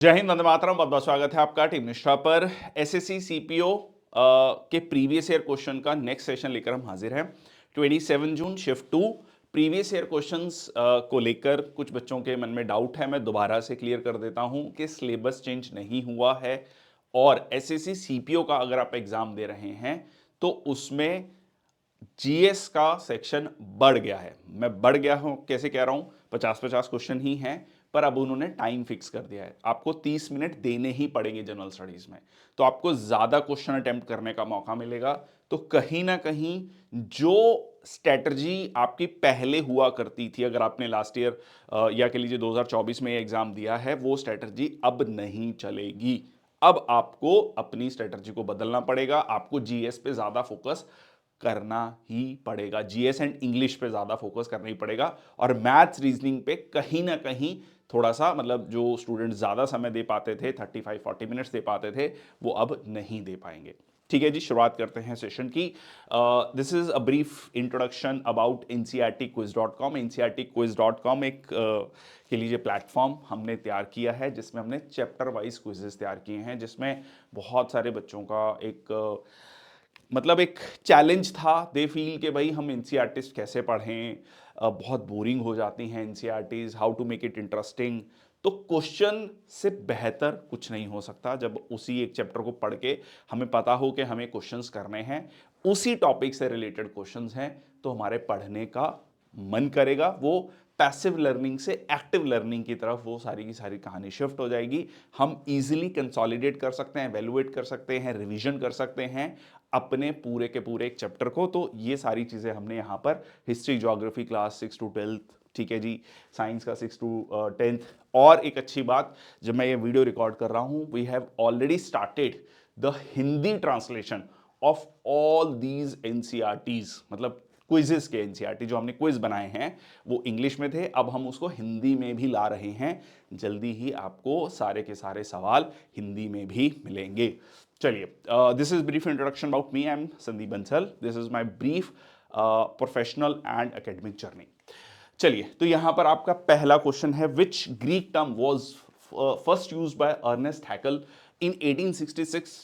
जय हिंद, वंदे मातरम। बहुत बहुत स्वागत है आपका टीम निष्ठा पर। एसएससी सीपीओ के प्रीवियस ईयर क्वेश्चन का नेक्स्ट सेशन लेकर हम हाजिर हैं। 27 जून शिफ्ट 2 प्रीवियस ईयर क्वेश्चंस को लेकर कुछ बच्चों के मन में डाउट है। मैं दोबारा से क्लियर कर देता हूं कि सिलेबस चेंज नहीं हुआ है और एसएससी सीपीओ का अगर आप एग्जाम दे रहे हैं तो उसमें जीएस का सेक्शन बढ़ गया है। मैं बढ़ गया हूं कैसे कह रहा हूं, 50-50 क्वेश्चन ही हैं, पर अब उन्होंने टाइम फिक्स कर दिया है। आपको 30 मिनट देने ही पड़ेंगे जनरल स्टडीज में, तो आपको ज्यादा क्वेश्चन अटेम्प्ट करने का मौका मिलेगा। तो कहीं ना कहीं जो स्ट्रेटजी आपकी पहले हुआ करती थी, अगर आपने लास्ट ईयर या कह लीजिए 2024 में एग्जाम दिया है, वो स्ट्रेटजी अब नहीं चलेगी। अब आपको अपनी स्ट्रेटजी को बदलना पड़ेगा। आपको जीएस पे ज्यादा फोकस करना ही पड़ेगा, जीएस एंड इंग्लिश पे ज्यादा फोकस करना ही पड़ेगा। और मैथ्स रीजनिंग पे कहीं ना कहीं थोड़ा सा, मतलब जो स्टूडेंट ज्यादा समय दे पाते थे, 35-40 मिनट्स दे पाते थे, वो अब नहीं दे पाएंगे। ठीक है जी, शुरुआत करते हैं सेशन की। This is a brief introduction about ncrtquiz.com। ncrtquiz.com एक कह लीजिए प्लेटफॉर्म हमने तैयार किया है जिसमें हमने चैप्टर वाइज क्विजेस तैयार किए हैं, जिसमें बहुत सारे बच्चों का एक मतलब एक चैलेंज था। दे फील कि भाई हम एनसीईआरटीज कैसे पढ़ें, बहुत बोरिंग हो जाती हैं NCERTs, how to make it interesting. तो क्वेश्चन से बेहतर कुछ नहीं हो सकता जब उसी एक चैप्टर को पढ़ के हमें पता हो कि हमें क्वेश्चंस करने हैं, उसी टॉपिक से रिलेटेड क्वेश्चंस हैं, तो हमारे पढ़ने का मन करेगा। वो पैसिव लर्निंग से एक्टिव लर्निंग की तरफ वो सारी की सारी कहानी शिफ्ट हो जाएगी। हम इजीली कंसोलिडेट कर सकते हैं, एवेलुएट कर सकते हैं, रिवीजन कर सकते हैं अपने पूरे के पूरे एक चैप्टर को। तो ये सारी चीजें हमने यहाँ पर हिस्ट्री ज्योग्राफी क्लास 6 to 12, ठीक है जी, साइंस का 6 to 10th। और एक अच्छी बात, जब मैं ये वीडियो रिकॉर्ड कर रहा हूं, we have already started the Hindi translation of all these NCERTs, मतलब क्विजेस के एनसीईआरटी जो हमने क्विज बनाए हैं वो इंग्लिश में थे, अब हम उसको हिंदी में भी ला रहे हैं। जल्दी ही आपको सारे के सारे सवाल हिंदी में भी मिलेंगे। चलिए, this is brief introduction about me. I am Sandeep Bansal. This is my brief professional and academic journey. चलिए, तो यहां पर आपका पहला क्वेश्चन है, which Greek term was first used by Ernest Haeckel in 1866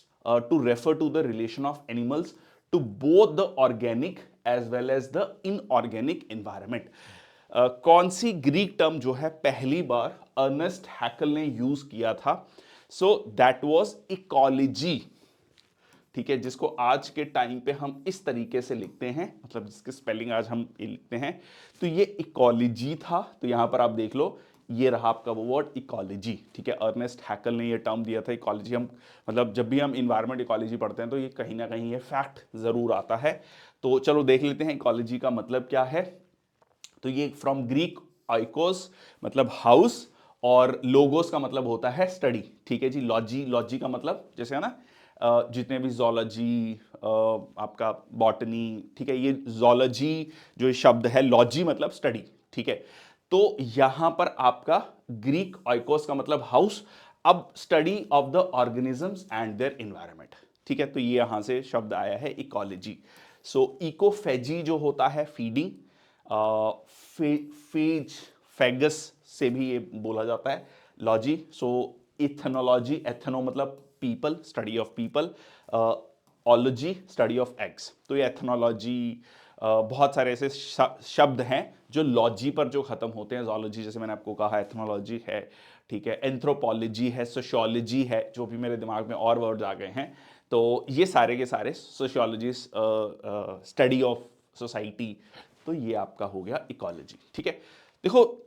to refer to the relation of animals to both the organic as well as the inorganic environment। कौन सी Greek term जो है पहली बार अर्नेस्ट हैकल ने use किया था? So that was ecology. ठीक है, जिसको आज के टाइम पे हम इस तरीके से लिखते हैं, मतलब जिसकी स्पेलिंग आज हम ये लिखते हैं, तो ये इकोलॉजी था। तो यहां पर आप देख लो, ये रहा आपका वो वर्ड इकोलॉजी। ठीक है, अर्नेस्ट हैकल ने ये टर्म दिया था इकोलॉजी। हम मतलब जब भी हम इन्वायरमेंट इकोलॉजी पढ़ते हैं तो ये कहीं ना कहीं ये फैक्ट जरूर आता है। तो चलो देख लेते हैं इकोलॉजी का मतलब क्या है। तो ये फ्रॉम ग्रीक आइकोस मतलब हाउस, और लोगोस का मतलब होता है स्टडी। ठीक है जी, लॉजी, लॉजी का मतलब जैसे है ना, जितने भी जोलॉजी, आपका बॉटनी, ठीक है, ये जोलॉजी जो शब्द है, लॉजी मतलब स्टडी। ठीक है, तो यहां पर आपका ग्रीक आइकोस का मतलब हाउस, अब study of the organisms and their environment. ठीक है, तो ये यहां से शब्द आया है इकोलॉजी। सो इकोफेजी जो होता है फीडिंग, फेज, फेगस से भी ये बोला जाता है लॉजी। सो इथेनोलॉजी, एथेनो मतलब people, study of people, ology study of eggs. तो ये एथेनोलॉजी, बहुत सारे ऐसे शब्द हैं जो लॉजी पर जो खत्म होते हैं। जोलॉजी जैसे मैंने आपको कहा, एथेनोलॉजी है, ठीक है, एंथ्रोपोलॉजी है, सोशियोलॉजी है, जो भी मेरे दिमाग में और वर्ड्स आ गए हैं। तो ये सारे के सारे सोशियोलॉजी, स्टडी ऑफ सोसाइटी, तो ये आपका हो गया इकोलॉजी। ठीक है, देखो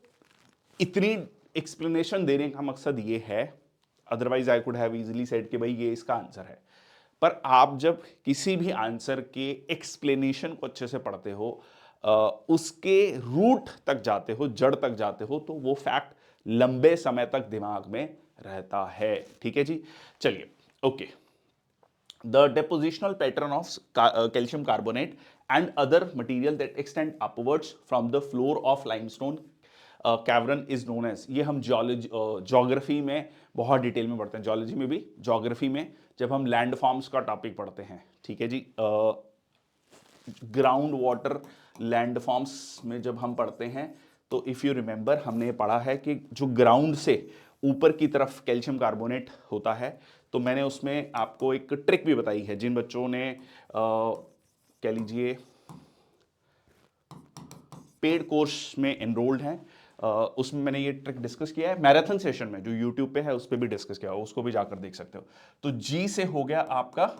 इतनी एक्सप्लेनेशन देने का मकसद ये है, otherwise I could have easily said कि भाई ये इसका आंसर है। पर आप जब किसी भी आंसर के एक्सप्लेनेशन को अच्छे से पढ़ते हो, उसके रूट तक जाते हो, जड़ तक जाते हो, तो वो फैक्ट लंबे समय तक दिमाग में रहता है। ठीक है जी, चलिए, okay. The depositional pattern of calcium carbonate and other material that extend upwards from the floor of limestone cavern is known as, ये हम ज्योग्राफी में बहुत डिटेल में पढ़ते हैं, जियोलॉजी में भी, ज्योग्राफी में जब हम लैंड फॉर्म्स का टॉपिक पढ़ते हैं। ठीक है जी, ग्राउंड वाटर लैंड फॉर्म्स में जब हम पढ़ते हैं, तो इफ़ यू रिमेंबर हमने पढ़ा है कि जो ग्राउंड से ऊपर की तरफ कैल्शियम कार्बोनेट होता है। तो मैंने उसमें आपको एक ट्रिक भी बताई है, जिन बच्चों ने कह लीजिए पेड कोर्स में एनरोल्ड हैं, उसमें मैंने ये ट्रिक डिस्कस किया है। मैराथन सेशन में जो यूट्यूब पे है उस पर भी डिस्कस किया हो, उसको भी जाकर देख सकते हो। तो जी से हो गया आपका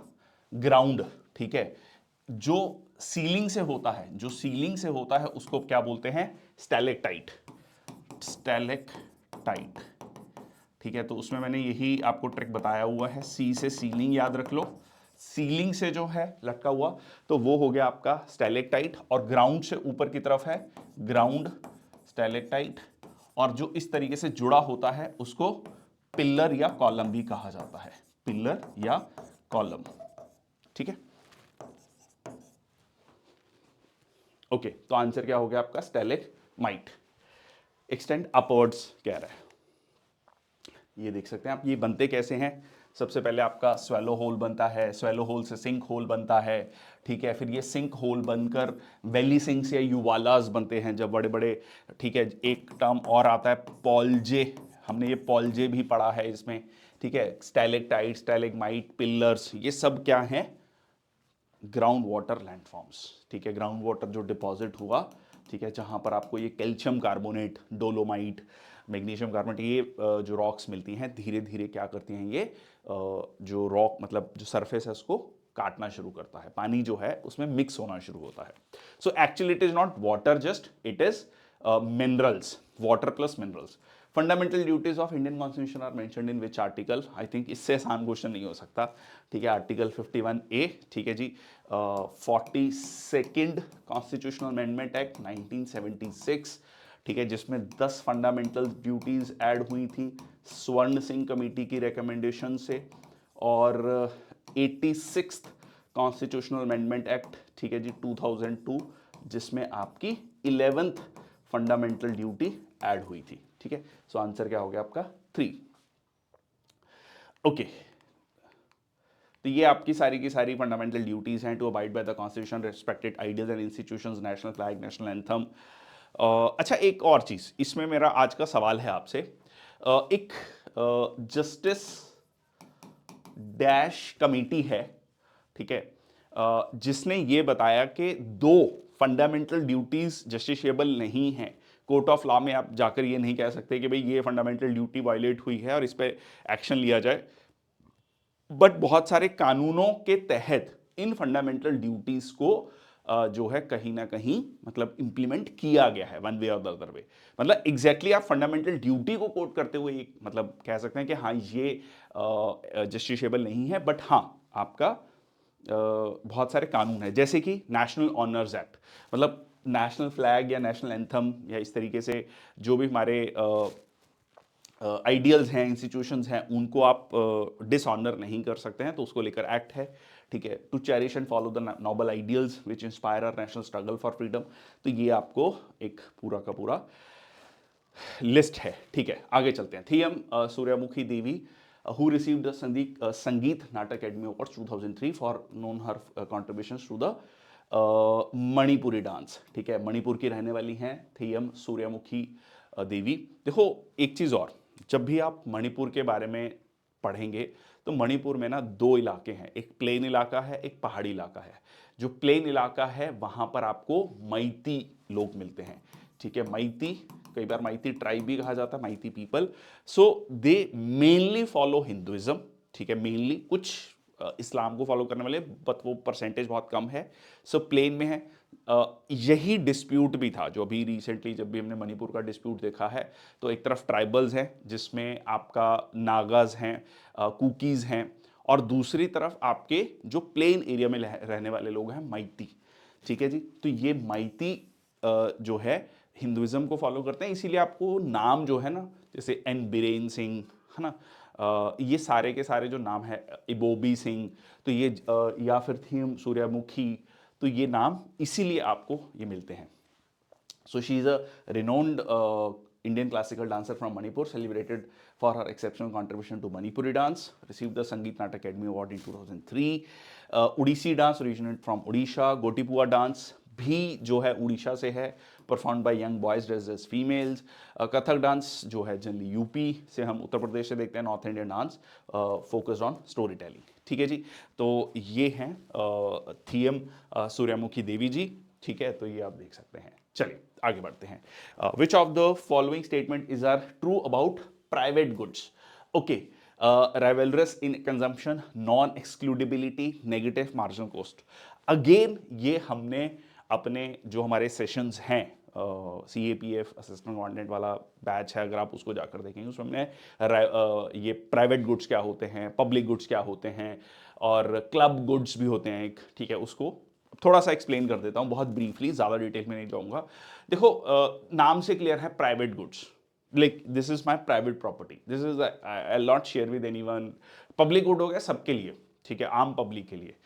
ग्राउंड, ठीक है। जो सीलिंग से होता है, जो सीलिंग से होता है उसको क्या बोलते हैं? स्टैलेक्टाइट, स्टैलेक्टाइट, ठीक है। तो उसमें मैंने यही आपको ट्रिक बताया हुआ है। सी से सीलिंग याद रख लो, सीलिंग से जो है लटका हुआ तो वो हो गया आपका स्टैलेक्टाइट, और ग्राउंड से ऊपर की तरफ है ग्राउंड स्टैलेक्टाइट, और जो इस तरीके से जुड़ा होता है उसको पिल्लर या कॉलम भी कहा जाता है, पिल्लर या कॉलम, ठीक है। ओके, तो आंसर क्या हो गया आपका? स्टैलेगमाइट। एक्सटेंड अपवर्ड्स कह रहा है। ये देख सकते हैं आप, ये बनते कैसे हैं? सबसे पहले आपका स्वेलो होल बनता है, स्वेलो होल से सिंक होल बनता है, ठीक है। फिर ये सिंक होल बनकर वैली सिंक्स या यूवालास बनते हैं जब बड़े बड़े, ठीक है। एक टर्म और आता है पॉलजे, हमने ये पॉलजे भी पढ़ा है इसमें, ठीक है। स्टैलेक्टाइट, स्टैलेगमाइट, पिलर्स, ये सब क्या हैं? ग्राउंड वाटर लैंडफॉर्म्स, ठीक है। ग्राउंड वाटर जो डिपॉजिट हुआ, ठीक है, जहां पर आपको ये calcium carbonate, dolomite, magnesium carbonate, ये जो रॉक्स मिलती हैं धीरे धीरे क्या करती हैं, ये जो रॉक मतलब जो सरफेस है उसको काटना शुरू करता है, पानी जो है उसमें मिक्स होना शुरू होता है। So actually it is not water just, it is minerals, water plus minerals. Fundamental duties of Indian constitution are mentioned in which article? I think इससे आसान क्वेश्चन नहीं हो सकता, ठीक है। आर्टिकल 51A, ठीक है जी। 42nd कॉन्स्टिट्यूशनल अमेंडमेंट एक्ट 1976, ठीक है, जिसमें 10 फंडामेंटल ड्यूटीज ऐड हुई थी स्वर्ण सिंह कमेटी की रिकमेंडेशन से, और 86th कॉन्स्टिट्यूशनल अमेंडमेंट एक्ट, ठीक है जी, 2002, जिसमें आपकी 11th फंडामेंटल ड्यूटी ऐड हुई थी, ठीक है। सो आंसर क्या हो गया आपका? 3। ओके, तो ये आपकी सारी की सारी फंडामेंटल ड्यूटीज हैं। To abide by the constitution, respected ideals and institutions, national flag, national anthem. अच्छा, एक और चीज इसमें मेरा आज का सवाल है आपसे। एक जस्टिस डैश कमेटी है, ठीक है, जिसने ये बताया कि 2 फंडामेंटल ड्यूटीज जस्टिसेबल नहीं है। कोर्ट ऑफ लॉ में आप जाकर ये नहीं कह सकते कि भाई ये फंडामेंटल ड्यूटी वायलेट हुई है और इस पर एक्शन लिया जाए, बट बहुत सारे कानूनों के तहत इन फंडामेंटल ड्यूटीज को जो है कहीं ना कहीं मतलब इंप्लीमेंट किया गया है, वन वे और द अदर वे। मतलब एग्जैक्टली आप फंडामेंटल ड्यूटी को कोट करते हुए एक मतलब कह सकते हैं कि हाँ ये जस्टिसेबल नहीं है, बट हाँ आपका बहुत सारे कानून है, जैसे कि नेशनल ऑनर्स एक्ट, मतलब नेशनल फ्लैग या नेशनल एंथम या इस तरीके से जो भी हमारे आइडियल्स हैं, इंस्टीट्यूशंस हैं, उनको आप डिसऑनर नहीं कर सकते हैं, तो उसको लेकर एक्ट है, ठीक है। To cherish and follow the noble ideals which inspire our national struggle for freedom, तो ये आपको एक पूरा का पूरा लिस्ट है, ठीक है। आगे चलते हैं। थीएम सूर्यमुखी देवी who received the Sangeet Natak Akademi awards 2003 for known her contributions to the Manipuri dance, ठीक है। मणिपुर की रहने वाली हैं थीएम सूर्यमुखी देवी। देखो एक चीज़ और, जब भी आप मणिपुर के बारे में पढ़ेंगे तो मणिपुर में ना 2 इलाके हैं, एक प्लेन इलाका है, एक पहाड़ी इलाका है। जो प्लेन इलाका है वहाँ पर आपको मैती लोग मिलते हैं, ठीक है। मैती, कई बार मैती ट्राइब भी कहा जाता है, Meitei people. So they mainly follow Hinduism, ठीक है, मेनली, कुछ इस्लाम को फॉलो करने वाले, बट वो परसेंटेज बहुत कम है। सो प्लेन में है। यही डिस्प्यूट भी था जो अभी रिसेंटली जब भी हमने मणिपुर का डिस्प्यूट देखा है, तो एक तरफ ट्राइबल्स हैं जिसमें आपका नागाज हैं, कुकीज़ हैं, और दूसरी तरफ आपके जो प्लेन एरिया में रहने वाले लोग हैं मैती, ठीक है जी। तो ये मैती जो है हिंदुइज्म को फॉलो करते हैं, इसीलिए आपको नाम जो है ना, जैसे एन बीरेन सिंह, है ना, ये सारे के सारे जो नाम है, इबोबी सिंह, तो ये या फिर थीम सूर्यमुखी, तो ये नाम इसीलिए आपको ये मिलते हैं। So she is a renowned Indian classical dancer from Manipur, celebrated for her exceptional contribution to Manipuri dance. Received the Sangeet Natak Academy Award in 2003. Odissi dance originated from Odisha. Gotipua dance भी जो है उड़ीसा से है, perform by young boys dressed as females. Kathak dance जो है generally UP से, हम उत्तर प्रदेश से देखते हैं, north Indian dance focused on story telling. ठीक है जी, तो ये हैं थीएम सूर्यमुखी देवी जी। ठीक है, तो ये आप देख सकते हैं। चलिए आगे बढ़ते हैं। Which of the following statement is are true about private goods? Okay, rivalrous in consumption, non excludability, negative marginal cost. Again ये हमने अपने जो हमारे सेशंस हैं, CAPF असिस्टेंट कमांडेंट वाला बैच है, अगर आप उसको जाकर देखेंगे उसमें हमने ये प्राइवेट गुड्स क्या होते हैं, पब्लिक गुड्स क्या होते हैं, और क्लब गुड्स भी होते हैं एक। ठीक है, उसको थोड़ा सा एक्सप्लेन कर देता हूँ बहुत ब्रीफली, ज़्यादा डिटेल में नहीं जाऊँगा। देखो, नाम से क्लियर है private goods, like this is my private property, this is I not share with anyone. Public good हो गया सबके लिए, ठीक है, आम पब्लिक के लिए।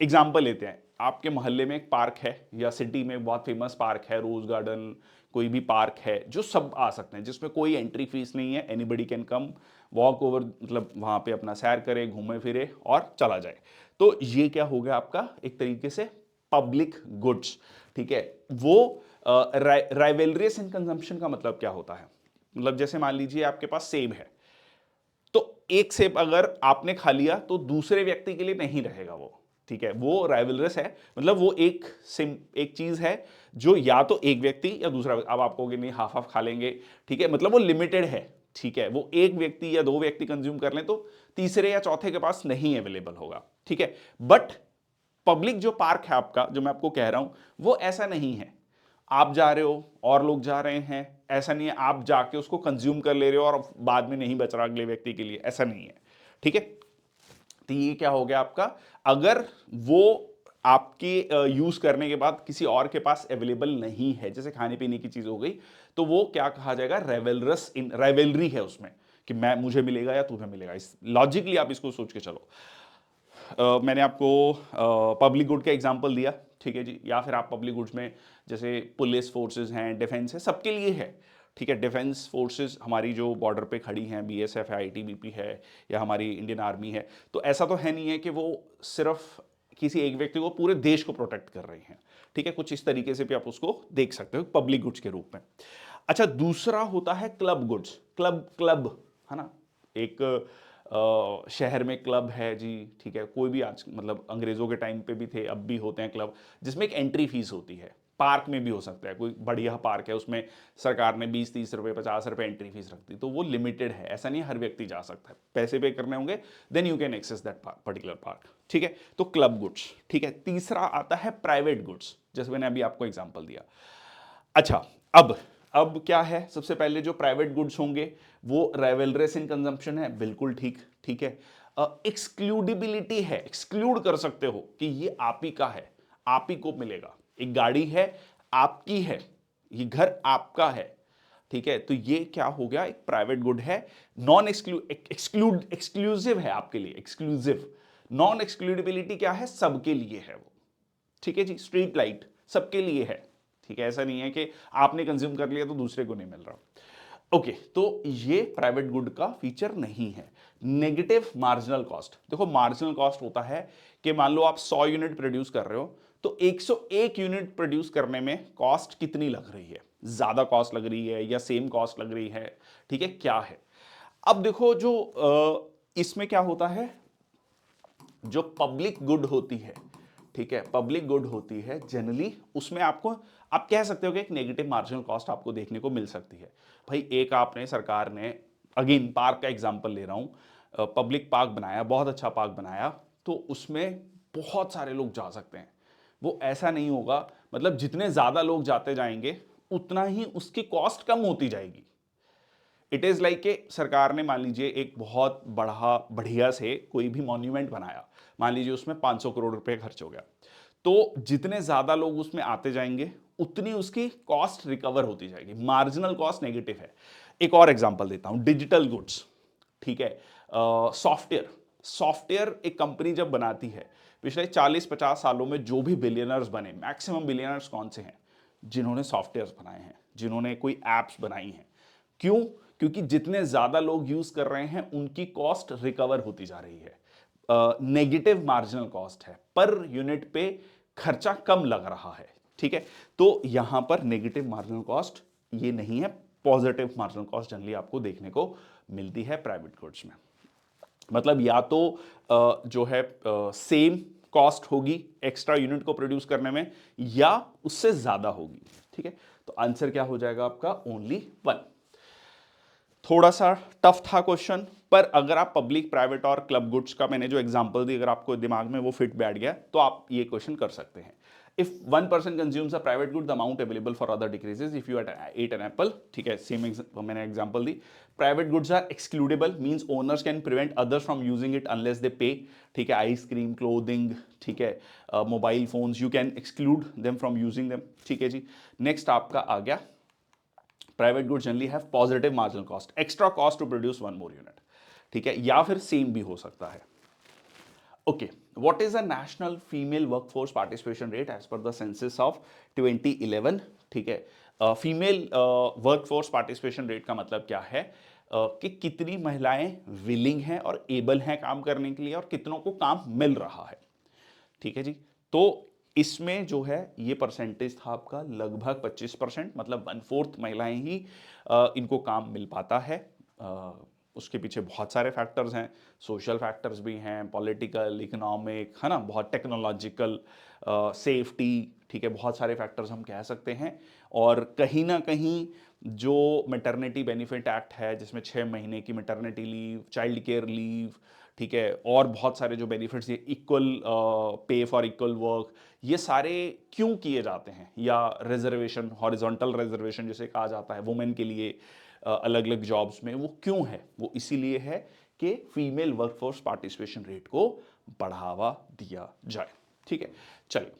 एग्जाम्पल लेते हैं, आपके मोहल्ले में एक पार्क है, या सिटी में बहुत फेमस पार्क है, रोज गार्डन, कोई भी पार्क है जो सब आ सकते हैं, जिसमें कोई एंट्री फीस नहीं है, anybody can come, walk over, मतलब वहाँ पे अपना सैर करे, घूमे फिरे और चला जाए। तो ये क्या हो गया आपका एक तरीके से पब्लिक गुड्स। ठीक है, वो राइवलरियस इन कंजम्पशन का मतलब क्या होता है? मतलब जैसे मान लीजिए आपके पास सेब है, तो एक सेब अगर आपने खा लिया तो दूसरे व्यक्ति के लिए नहीं रहेगा वो। ठीक है, वो राइवलरस है, मतलब वो एक चीज है जो या तो एक व्यक्ति या दूसरा, अब आप कहोगे नहीं हाफ हाफ खा लेंगे, ठीक है, मतलब वो लिमिटेड है। ठीक है, वो एक व्यक्ति या दो व्यक्ति कंज्यूम कर लें तो तीसरे या चौथे के पास नहीं अवेलेबल होगा। ठीक है, बट पब्लिक जो पार्क है आपका, जो मैं आपको कह रहा हूं, वो ऐसा नहीं है। आप जा रहे हो और लोग जा रहे हैं, ऐसा नहीं है आप जाके उसको कंज्यूम कर ले रहे हो और बाद में नहीं बच रहा अगले व्यक्ति के लिए, ऐसा नहीं है। ठीक है, तो ये क्या हो गया आपका, अगर वो आपके यूज करने के बाद किसी और के पास अवेलेबल नहीं है, जैसे खाने पीने की चीज हो गई, तो वो क्या कहा जाएगा, रेवेलरस इन, राइवलरी है उसमें कि मैं, मुझे मिलेगा या तुम्हें मिलेगा। इस लॉजिकली आप इसको सोच के चलो। मैंने आपको पब्लिक गुड का एग्जांपल दिया, ठीक है जी, या फिर आप पब्लिक गुड्स में जैसे पुलिस फोर्सेस हैं, डिफेंस है, सबके लिए है। ठीक है, डिफेंस फोर्सेस हमारी जो बॉर्डर पे खड़ी हैं, BSF है, ITBP है, या हमारी इंडियन आर्मी है, तो ऐसा तो है नहीं है कि वो सिर्फ किसी एक व्यक्ति को, पूरे देश को प्रोटेक्ट कर रही हैं। ठीक है, कुछ इस तरीके से भी आप उसको देख सकते हो पब्लिक गुड्स के रूप में। अच्छा, दूसरा होता है क्लब गुड्स। क्लब क्लब है ना, एक शहर में क्लब है जी, ठीक है, कोई भी आज, मतलब अंग्रेजों के टाइम पे भी थे, अब भी होते हैं क्लब, जिसमें एक एंट्री फीस होती है। पार्क में भी हो सकता है, कोई बढ़िया पार्क है, उसमें सरकार ने 20-30 रुपए 50 रुपए एंट्री फीस रखती, तो वो लिमिटेड है, ऐसा नहीं हर व्यक्ति जा सकता है, पैसे पे करने होंगे, then you can access that particular park. ठीक है, तो क्लब गुड्स। ठीक है, तीसरा आता है प्राइवेट गुड्स, जैसे मैंने अभी आपको एग्जाम्पल दिया। अच्छा, अब क्या है, सबसे पहले जो प्राइवेट गुड्स होंगे वो राइवलरस इन कंजम्पशन है, बिल्कुल ठीक। ठीक है, एक्सक्लूडिबिलिटी है, एक्सक्लूड कर सकते हो कि ये आप ही का है, आप ही को मिलेगा। एक गाड़ी है, आपकी है, ये घर आपका है। ठीक है, तो ये क्या हो गया, एक प्राइवेट गुड है, नॉन एक्सक्लूसिव है आपके लिए, एक्सक्लूसिव। नॉन एक्सक्लूडिबिलिटी क्या है, सबके लिए है वो। ठीक है जी, स्ट्रीट लाइट सबके लिए है। ठीक है, ऐसा नहीं है कि आपने कंज्यूम कर लिया तो दूसरे को नहीं मिल रहा। ओके, तो ये प्राइवेट गुड का फीचर नहीं है। नेगेटिव मार्जिनल कॉस्ट, देखो मार्जिनल कॉस्ट होता है कि मान लो आप 100 यूनिट प्रोड्यूस कर रहे हो, तो 101 यूनिट प्रोड्यूस करने में कॉस्ट कितनी लग रही है, ज्यादा कॉस्ट लग रही है या सेम कॉस्ट लग रही है, ठीक है, क्या है। अब देखो जो इसमें क्या होता है, जो पब्लिक गुड होती है, ठीक है, पब्लिक गुड होती है जनरली, उसमें आपको, आप कह सकते हो कि एक नेगेटिव मार्जिनल कॉस्ट आपको देखने को मिल सकती है। भाई एक आपने, सरकार ने, अगेन पार्क का एग्जांपल ले रहा हूं, पब्लिक पार्क बनाया, बहुत अच्छा पार्क बनाया, तो उसमें बहुत सारे लोग जा सकते हैं। वो ऐसा नहीं होगा, मतलब जितने ज्यादा लोग जाते जाएंगे उतना ही उसकी कॉस्ट कम होती जाएगी। इट इज लाइक कि सरकार ने मान लीजिए एक बहुत बड़ा बढ़िया से कोई भी मॉन्यूमेंट बनाया, मान लीजिए उसमें 500 करोड़ रुपए खर्च हो गया, तो जितने ज्यादा लोग उसमें आते जाएंगे उतनी उसकी कॉस्ट रिकवर होती जाएगी, मार्जिनल कॉस्ट नेगेटिव है। एक और एग्जांपल देता हूं, डिजिटल गुड्स। ठीक है, सॉफ्टवेयर, सॉफ्टवेयर एक कंपनी जब बनाती है, पिछले 40-50 सालों में जो भी बिलियनर्स बने, मैक्सिमम बिलियनर्स कौन से हैं, जिन्होंने सॉफ्टवेयर बनाए हैं, जिन्होंने कोई एप्स बनाई हैं। क्यों? क्योंकि जितने ज्यादा लोग यूज कर रहे हैं उनकी कॉस्ट रिकवर होती जा रही है, नेगेटिव मार्जिनल कॉस्ट है, पर यूनिट पे खर्चा कम लग रहा है। ठीक है, तो यहां पर नेगेटिव मार्जिनल कॉस्ट ये नहीं है, पॉजिटिव मार्जिनल कॉस्ट जनरली आपको देखने को मिलती है प्राइवेट गुड्स में। मतलब या तो जो है सेम कॉस्ट होगी एक्स्ट्रा यूनिट को प्रोड्यूस करने में, या उससे ज्यादा होगी। ठीक है, तो आंसर क्या हो जाएगा आपका? ओनली 1। थोड़ा सा टफ था क्वेश्चन, पर अगर आप पब्लिक, प्राइवेट और क्लब गुड्स का मैंने जो एग्जांपल दी, अगर आपको दिमाग में वो फिट बैठ गया तो आप ये क्वेश्चन कर सकते हैं। If 1 person consumes a private good, the amount available for other decreases if you ate an apple. ठीक है, सेम मैंने एग्जांपल दी। Private goods are excludable, means owners can prevent others from using it unless they pay. ठीक है, ice cream, clothing, ठीक है, mobile phones, you can exclude them from using them. ठीक है जी, नेक्स्ट आपका आ गया private goods generally have positive marginal cost, extra cost to produce 1 more unit. ठीक है, या फिर सेम भी हो सकता है। Okay, what is a national female workforce participation rate as per the census of 2011? ठीक है, फीमेल वर्कफोर्स पार्टिसिपेशन रेट का मतलब क्या है कि कितनी महिलाएं विलिंग हैं और एबल हैं काम करने के लिए, और कितनों को काम मिल रहा है। ठीक है जी, तो इसमें जो है ये परसेंटेज था आपका लगभग 25%, मतलब 1/4 महिलाएं ही इनको काम मिल पाता है। उसके पीछे बहुत सारे फैक्टर्स हैं, सोशल फैक्टर्स भी हैं, पॉलिटिकल, इकोनॉमिक, है ना, बहुत टेक्नोलॉजिकल, सेफ्टी। ठीक है, बहुत सारे फैक्टर्स हम कह सकते हैं। और कहीं ना कहीं जो मैटरनिटी बेनिफिट एक्ट है, जिसमें 6 महीने की maternity leave, child care leave, ठीक है, और बहुत सारे जो बेनिफिट्स, ये equal pay for equal work, ये सारे क्यों किए जाते हैं, या रिजर्वेशन, हॉरिजॉन्टल रिजर्वेशन जिसे कहा जाता है वुमेन के लिए अलग अलग जॉब्स में, वो क्यों है? वो इसीलिए है कि फीमेल वर्कफोर्स पार्टिसिपेशन रेट को बढ़ावा दिया जाए। ठीक है, चलिए।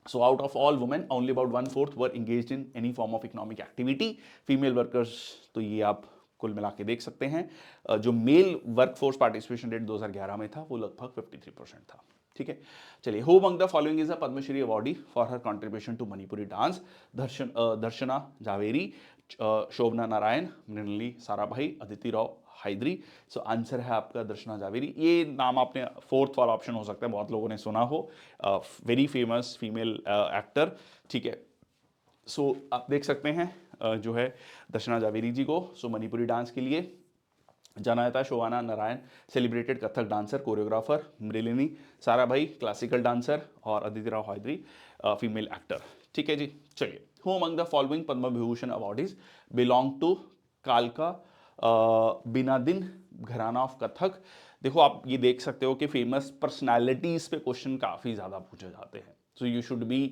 So out of all women, only about 1/4 were engaged in any form of economic activity. Female workers, तो ये आप कुल मिला के देख सकते हैं। जो मेल वर्कफोर्स पार्टिसिपेशन रेट 2011 में था वो लगभग 53% था। ठीक है, चलिए। Who among the following is a Padma Shri awardee for her contribution to Manipuri dance? Darshana Jhaveri, Shobhana Narayan, Mrinalini Sarabhai, Aditi Rao Hydari. So answer है आपका दर्शना जावेरी। ये नाम आपने फोर्थ वाला ऑप्शन हो सकता है, बहुत लोगों ने सुना हो, वेरी फेमस फीमेल एक्टर। ठीक है, सो आप देख सकते हैं जो है दर्शना जावेरी जी को सो मणिपुरी डांस के लिए जाना जाता है। Shobhana Narayan celebrated Kathak dancer, choreographer. Mrinalini Sarabhai classical dancer, और अदिति राव हाइद्री फीमेल एक्टर। ठीक है जी, चलिए। Who among the following Padma Vibhushan awardees belong to कालका बिनादिन घराना ऑफ कथक? देखो, आप ये देख सकते हो कि फेमस पर्सनालिटीज पे क्वेश्चन काफी ज्यादा पूछे जाते हैं। So you should be,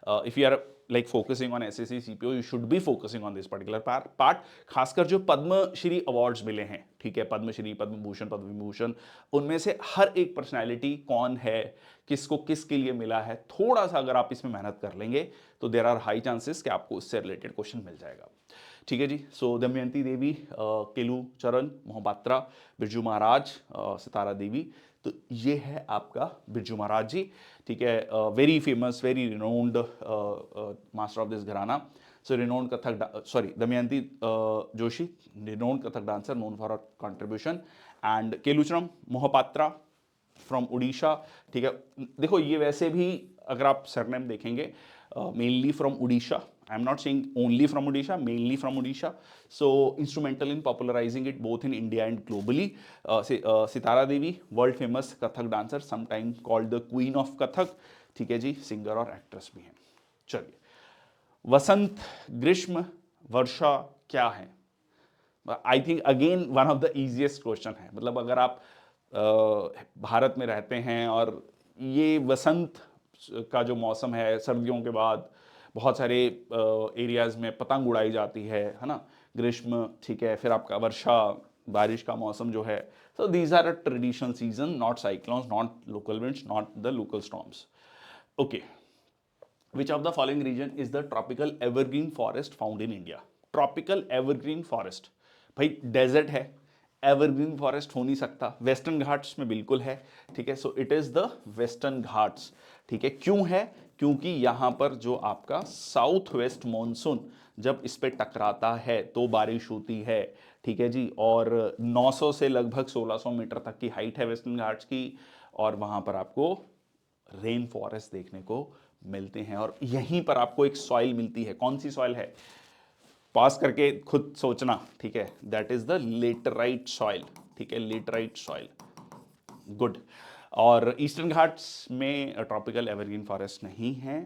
if you are like focusing on SSC CPO, you should be focusing on this particular part। खासकर जो पद्मश्री अवार्ड्स मिले हैं, ठीक है, पद्मश्री, पद्म भूषण, पद्म विभूषण, उनमें से हर एक पर्सनैलिटी कौन है, किसको किसके लिए मिला है, थोड़ा सा अगर आप इसमें मेहनत कर लेंगे तो देर आर हाई चांसेस कि आपको उससे रिलेटेड क्वेश्चन मिल जाएगा। ठीक है जी, सो दमयंती देवी, केलू चरण मोहपात्रा, बिरजू महाराज, सितारा देवी। तो ये है आपका बिरजू महाराज जी। ठीक है, very famous, very renowned master of this gharana. So renowned Kathak, sorry, Damayanti Joshi, renowned Kathak dancer known for our contribution. And Kelucharan Mohapatra from Orissa. ठीक है, देखो ये वैसे भी अगर आप सरनेम देखेंगे, mainly from Orissa. I am not saying only from Orissa, mainly from Orissa. So instrumental in popularising it both in India and globally. Sitara Devi, world famous Kathak dancer, sometime called the queen of Kathak. ठीक है जी, सिंगर और एक्ट्रेस भी हैं। चलिए, वसंत, ग्रीष्म, वर्षा क्या है? I think again one of the easiest question है। मतलब अगर आप भारत में रहते हैं और ये वसंत का जो मौसम है, सर्दियों के बाद बहुत सारे एरियाज में पतंग उड़ाई जाती है ना। ग्रीष्म, ठीक है, फिर आपका वर्षा, बारिश का मौसम जो है। So these are a traditional season, not cyclones, not local winds, not the local storms. Okay, which of the following region is the tropical evergreen forest found in India? Tropical evergreen forest, भाई desert है, evergreen forest हो नहीं सकता। Western Ghats में बिल्कुल है। ठीक है, so it is the western Ghats. ठीक है, क्यों है? क्योंकि यहां पर जो आपका साउथ वेस्ट मॉनसून जब इस पे टकराता है तो बारिश होती है। ठीक है जी, और 900 से लगभग 1600 मीटर तक की हाइट है वेस्टर्न घाट्स की, और वहां पर आपको रेन फॉरेस्ट देखने को मिलते हैं और यहीं पर आपको एक सॉइल मिलती है। कौन सी सॉइल है, पास करके खुद सोचना, ठीक है, that is the laterite soil, ठीक है, लेटराइट सॉइल, गुड। और ईस्टर्न घाट्स में ट्रॉपिकल एवरग्रीन फॉरेस्ट नहीं है।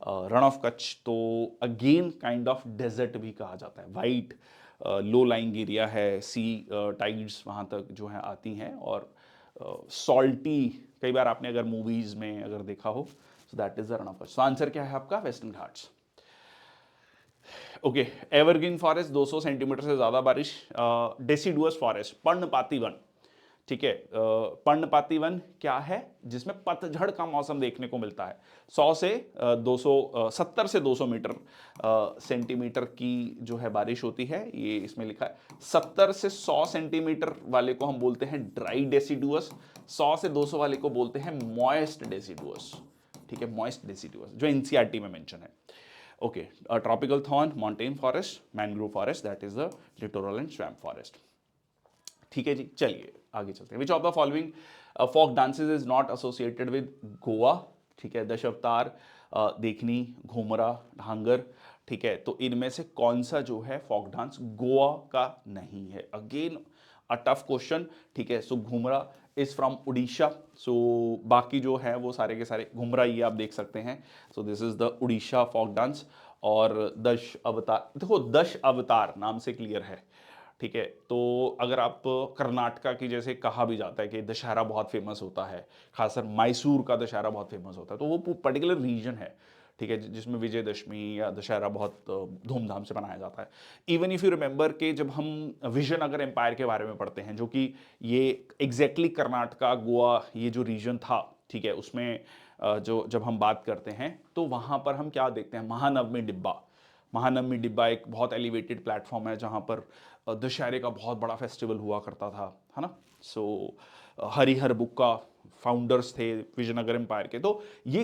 रण ऑफ कच्छ तो अगेन काइंड ऑफ डेजर्ट भी कहा जाता है, वाइट लो लाइंग एरिया है, सी टाइड्स वहाँ तक जो है आती हैं और सॉल्टी, कई बार आपने अगर मूवीज में अगर देखा हो, सो that is the Rann of Kutch. तो आंसर क्या है आपका, western Ghats. Okay, evergreen forest 200 centimetre से ज्यादा बारिश। डेसिडुअस फॉरेस्ट, पर्णपाती वन, ठीक है, पर्णपाती वन क्या है, जिसमें पतझड़ का मौसम देखने को मिलता है। 100 से 70 से 200 मीटर सेंटीमीटर की जो है बारिश होती है, ये इसमें लिखा है। 70 से 100 सेंटीमीटर वाले को हम बोलते हैं ड्राई डेसिडुअस, 100 से 200 वाले को बोलते हैं मॉइस्ट डेसिडुअस, ठीक है, मॉइस्ट डेसिडुअस, जो एनसीईआरटी में मेंशन है। Okay, tropical thorn, mountain forest, mangrove forest, that is the littoral and swamp forest. ठीक है जी, चलिए आगे चलते हैं। Which of the following folk dances is not associated with Goa, ठीक है, दशावतार, देखनी, घूमरा, ढांगर, ठीक है, तो इनमें से कौन सा जो है फोक डांस गोवा का नहीं है। अगेन अ टफ क्वेश्चन, ठीक है। सो घूमरा इज फ्रॉम उड़ीसा, सो बाकी जो है वो सारे के सारे घूमरा ये आप देख सकते हैं। So this is the Orissa folk dance. और दश अवतार, देखो दश अवतार नाम से क्लियर है, ठीक है। तो अगर आप कर्नाटका की, जैसे कहा भी जाता है कि दशहरा बहुत फेमस होता है, खासकर मैसूर का दशहरा बहुत फेमस होता है, तो वो पर्टिकुलर रीजन है, ठीक है, जिसमें विजयदशमी या दशहरा बहुत धूमधाम से मनाया जाता है। इवन इफ यू रिमेंबर कि जब हम विजयनगर एम्पायर के बारे में पढ़ते हैं, जो कि ये एग्जैक्टली कर्नाटका गोवा ये जो रीजन था, ठीक है, उसमें जो जब हम बात करते हैं तो वहाँ पर हम क्या देखते हैं, महानवमी डिब्बा। महानवमी डिब्बा एक बहुत एलिवेटेड प्लेटफॉर्म है जहाँ पर दशहरे का बहुत बड़ा फेस्टिवल हुआ करता था, है ना। सो हरिहर बुक्का फाउंडर्स थे विजयनगर एम्पायर के। तो ये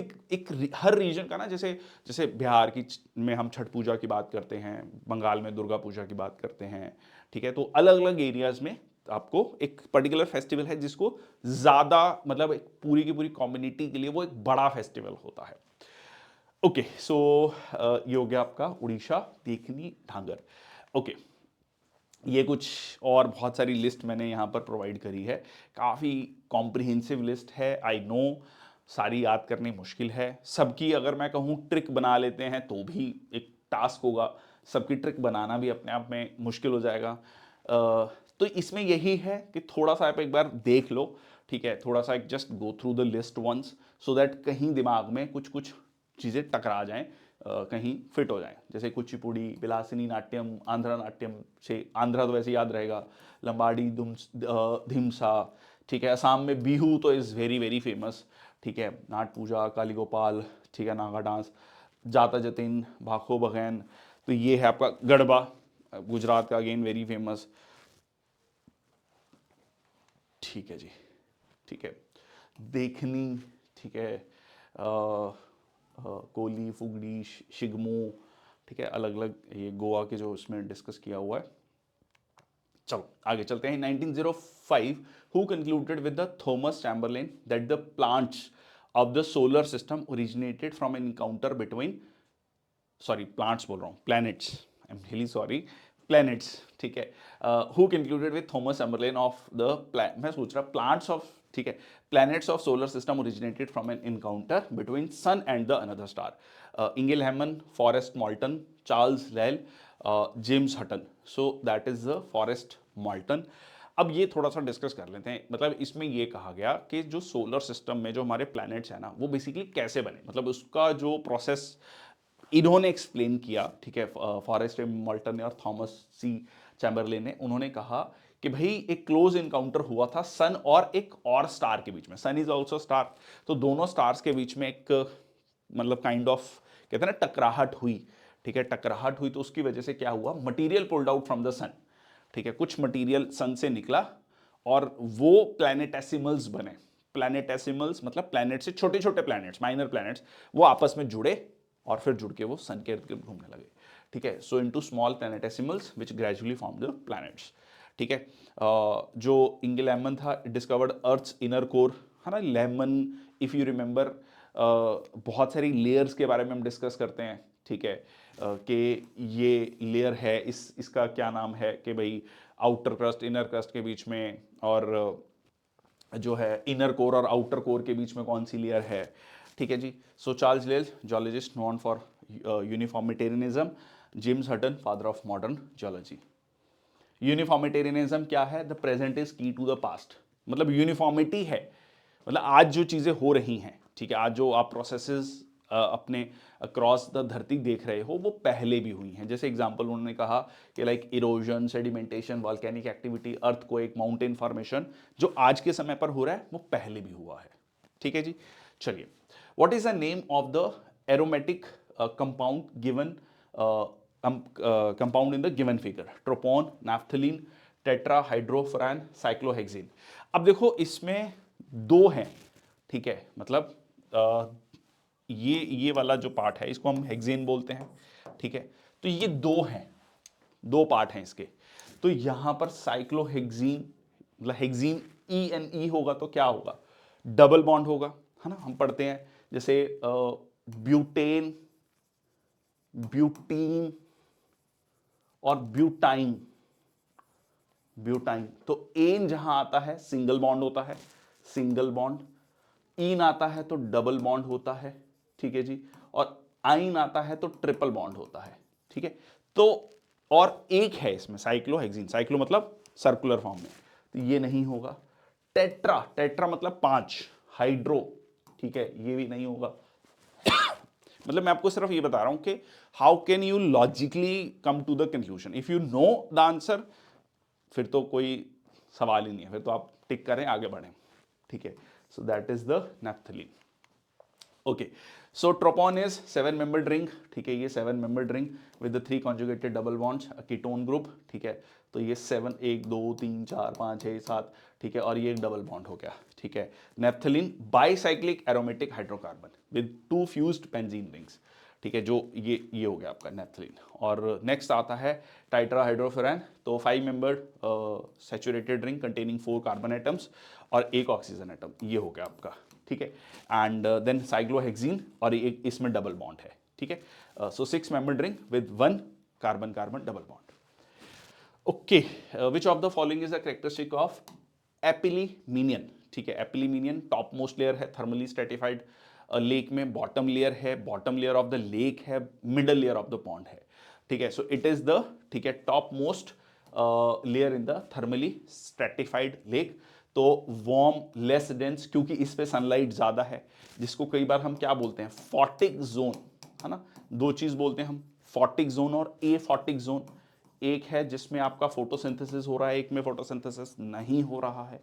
हर रीजन का ना, जैसे जैसे बिहार की में हम छठ पूजा की बात करते हैं, बंगाल में दुर्गा पूजा की बात करते हैं, ठीक है, तो अलग अलग एरियाज में आपको एक पर्टिकुलर फेस्टिवल है जिसको ज़्यादा, मतलब एक पूरी की पूरी कम्युनिटी के लिए वो एक बड़ा फेस्टिवल होता है। ओके, सो ये हो गया आपका उड़ीसा, देखनी, ढांगर। ओके, ये कुछ और बहुत सारी लिस्ट मैंने यहाँ पर प्रोवाइड करी है, काफ़ी कॉम्प्रिहेंसिव लिस्ट है, आई नो सारी याद करनी मुश्किल है। सबकी अगर मैं कहूँ ट्रिक बना लेते हैं तो भी एक टास्क होगा, सबकी ट्रिक बनाना भी अपने आप में मुश्किल हो जाएगा। तो इसमें यही है कि थोड़ा सा आप एक बार देख लो, ठीक है, थोड़ा सा एक just go through the list once, so that कहीं दिमाग में कुछ कुछ चीज़ें टकरा जाएं, कहीं फिट हो जाएं। जैसे कुचिपुड़ी, विलासिनी नाट्यम, आंध्रा नाट्यम से आंध्रा तो वैसे याद रहेगा, लंबाड़ी, धिमसा, ठीक है। असम में बिहू तो इज़ वेरी वेरी फेमस, ठीक है, नाट पूजा, काली गोपाल, ठीक है, नागा डांस, जाता जतिन, भाखो बगैन, तो ये है आपका गरबा, गुजरात का अगेन वेरी फेमस, ठीक है जी, ठीक है, देखनी, ठीक है, कोली, फुगड़ी, शिगमो, ठीक है, अलग अलग ये गोवा के जो इसमें डिस्कस किया हुआ है। चलो आगे चलते हैं। 1905 who concluded with the Thomas Chamberlain that the plants of the solar system originated from an encounter between, sorry plants बोल रहा हूँ, planets, I am really sorry, planets, ठीक है। Who concluded with Thomas Chamberlain of the मैं सोच रहा plants of, ठीक है, planets of solar system originated from an encounter between sun and the another star. Inge Hammond, Forrest Moulton, Charles Lyell, James Hutton. So that is the Forrest Moulton. अब ये थोड़ा सा discuss कर लेते हैं। मतलब इसमें ये कहा गया कि जो सोलर सिस्टम में जो हमारे प्लैनेट्स हैं ना, वो बेसिकली कैसे बने, मतलब उसका जो प्रोसेस इन्होंने एक्सप्लेन किया, ठीक है, फॉरेस्ट मॉल्टन ने और थॉमस सी चैम्बरलेन ने। उन्होंने कहा कि भाई एक क्लोज इनकाउंटर हुआ था सन और एक और स्टार के बीच में, सन इज ऑल्सो स्टार, तो दोनों स्टार्स के बीच में एक मतलब काइंड ऑफ कहते हैं ना टकराहट हुई, ठीक है, टकराहट हुई तो उसकी वजह से क्या हुआ, material pulled out from the sun, ठीक है, कुछ मटेरियल सन से निकला और वो प्लैनेटेसिमल्स बने। प्लैनेटेसिमल्स मतलब प्लैनेट से छोटे छोटे प्लैनेट्स, माइनर प्लैनेट्स, वो आपस में जुड़े और फिर जुड़ के वो सन के इर्द गिर्द घूमने लगे, ठीक है। So into small planetesimals which gradually form the planets, ठीक है। जो इंगे लैमन था, डिस्कवर्ड अर्थ्स इनर कोर, है ना, लेमन इफ यू रिमेंबर बहुत सारी लेयर्स के बारे में हम डिस्कस करते हैं, ठीक है, कि ये लेयर है, इसका क्या नाम है, कि भाई आउटर क्रस्ट इनर क्रस्ट के बीच में, और जो है इनर कोर और आउटर कोर के बीच में कौन सी लेयर है, ठीक है जी। So Charles Lyell, geologist known for uniformitarianism, James Hutton, father of modern geology. Uniformitarianism क्या है? The present is key to the past, मतलब यूनिफॉर्मिटी है, मतलब आज जो चीजें हो रही हैं, ठीक है, आज जो आप प्रोसेसेस अपने अक्रॉस द धरती देख रहे हो वो पहले भी हुई हैं। जैसे एग्जांपल उन्होंने कहा कि like erosion, sedimentation, volcanic activity, earthquake, mountain formation, जो आज के समय पर हो रहा है वो पहले भी हुआ है, ठीक है जी। चलिए, what is the name of the aromatic compound given compound in the given figure? Tropone, naphthalene, tetrahydrofuran, cyclohexene. अब देखो इसमें दो हैं, ठीक है, मतलब ये वाला जो पार्ट है इसको हम हेक्सेन बोलते हैं, ठीक है। तो ये दो हैं, दो पार्ट हैं इसके। तो यहां पर साइक्लोहेक्सीन, मतलब हेक्सीन ENE होगा तो क्या होगा? डबल बॉन्ड होगा, है ना। हम पढ़ते हैं जैसे ब्यूटेन, ब्यूटीन और ब्यूटाइन, ब्यूटाइन। तो एन जहां आता है सिंगल बॉन्ड होता है, सिंगल बॉन्ड। इन आता है तो डबल बॉन्ड होता है, ठीक है जी। और आइन आता है तो ट्रिपल बॉन्ड होता है, ठीक है। तो और एक है इसमें साइक्लोहेक्सीन, साइक्लो मतलब सर्कुलर फॉर्म में, तो ये नहीं होगा। टेट्रा, टेट्रा मतलब 5, हाइड्रो, ठीक है, ये भी नहीं होगा। मतलब मैं आपको सिर्फ ये बता रहा हूं कि how can you logically come to the conclusion, if you know the answer फिर तो कोई सवाल ही नहीं है, फिर तो आप टिक करें, आगे बढ़ें, ठीक है। So that is the naphthalene. Okay, so tropone is 7 membered ring, ठीक है, ये 7 membered ring with the 3 conjugated double bonds, ketone group, ठीक है। तो ये 7, 1 2 3 4 5 6 7, ठीक है, और ये एक डबल बॉन्ड हो गया, ठीक है। Naphthalene bicyclic aromatic hydrocarbon with 2 fused benzene rings, ठीक है, जो ये हो गया आपका नैफ्थलीन। और नेक्स्ट आता है टाइट्राहाइड्रोफुरान, तो 5 membered saturated ring containing 4 carbon atoms और एक ऑक्सीजन एटम, ये हो गया आपका, ठीक है। एंड देन साइक्लोहेक्सीन, और एक इसमें डबल बॉन्ड है, ठीक है। So 6 membered ring with 1 carbon carbon double bond. Okay, which of the following is the characteristic of epilimnion, ठीक है। एपिलीमिनियन टॉप मोस्ट लेयर है थर्मली स्ट्रेटिफाइड लेक में, बॉटम लेयर है, bottom layer of the lake है, middle layer of the pond है, ठीक है। So it is the, ठीक है, top most layer in the thermally stratified lake. तो वार्म, लेस डेंस, क्योंकि इस पे सनलाइट ज्यादा है, जिसको कई बार हम क्या बोलते हैं, फोटिक जोन, है ना। दो चीज बोलते हैं हम, फोटिक जोन और ए फोटिक जोन। एक है जिसमें आपका फोटोसिंथेसिस हो रहा है, एक में फोटोसिंथेसिस नहीं हो रहा है,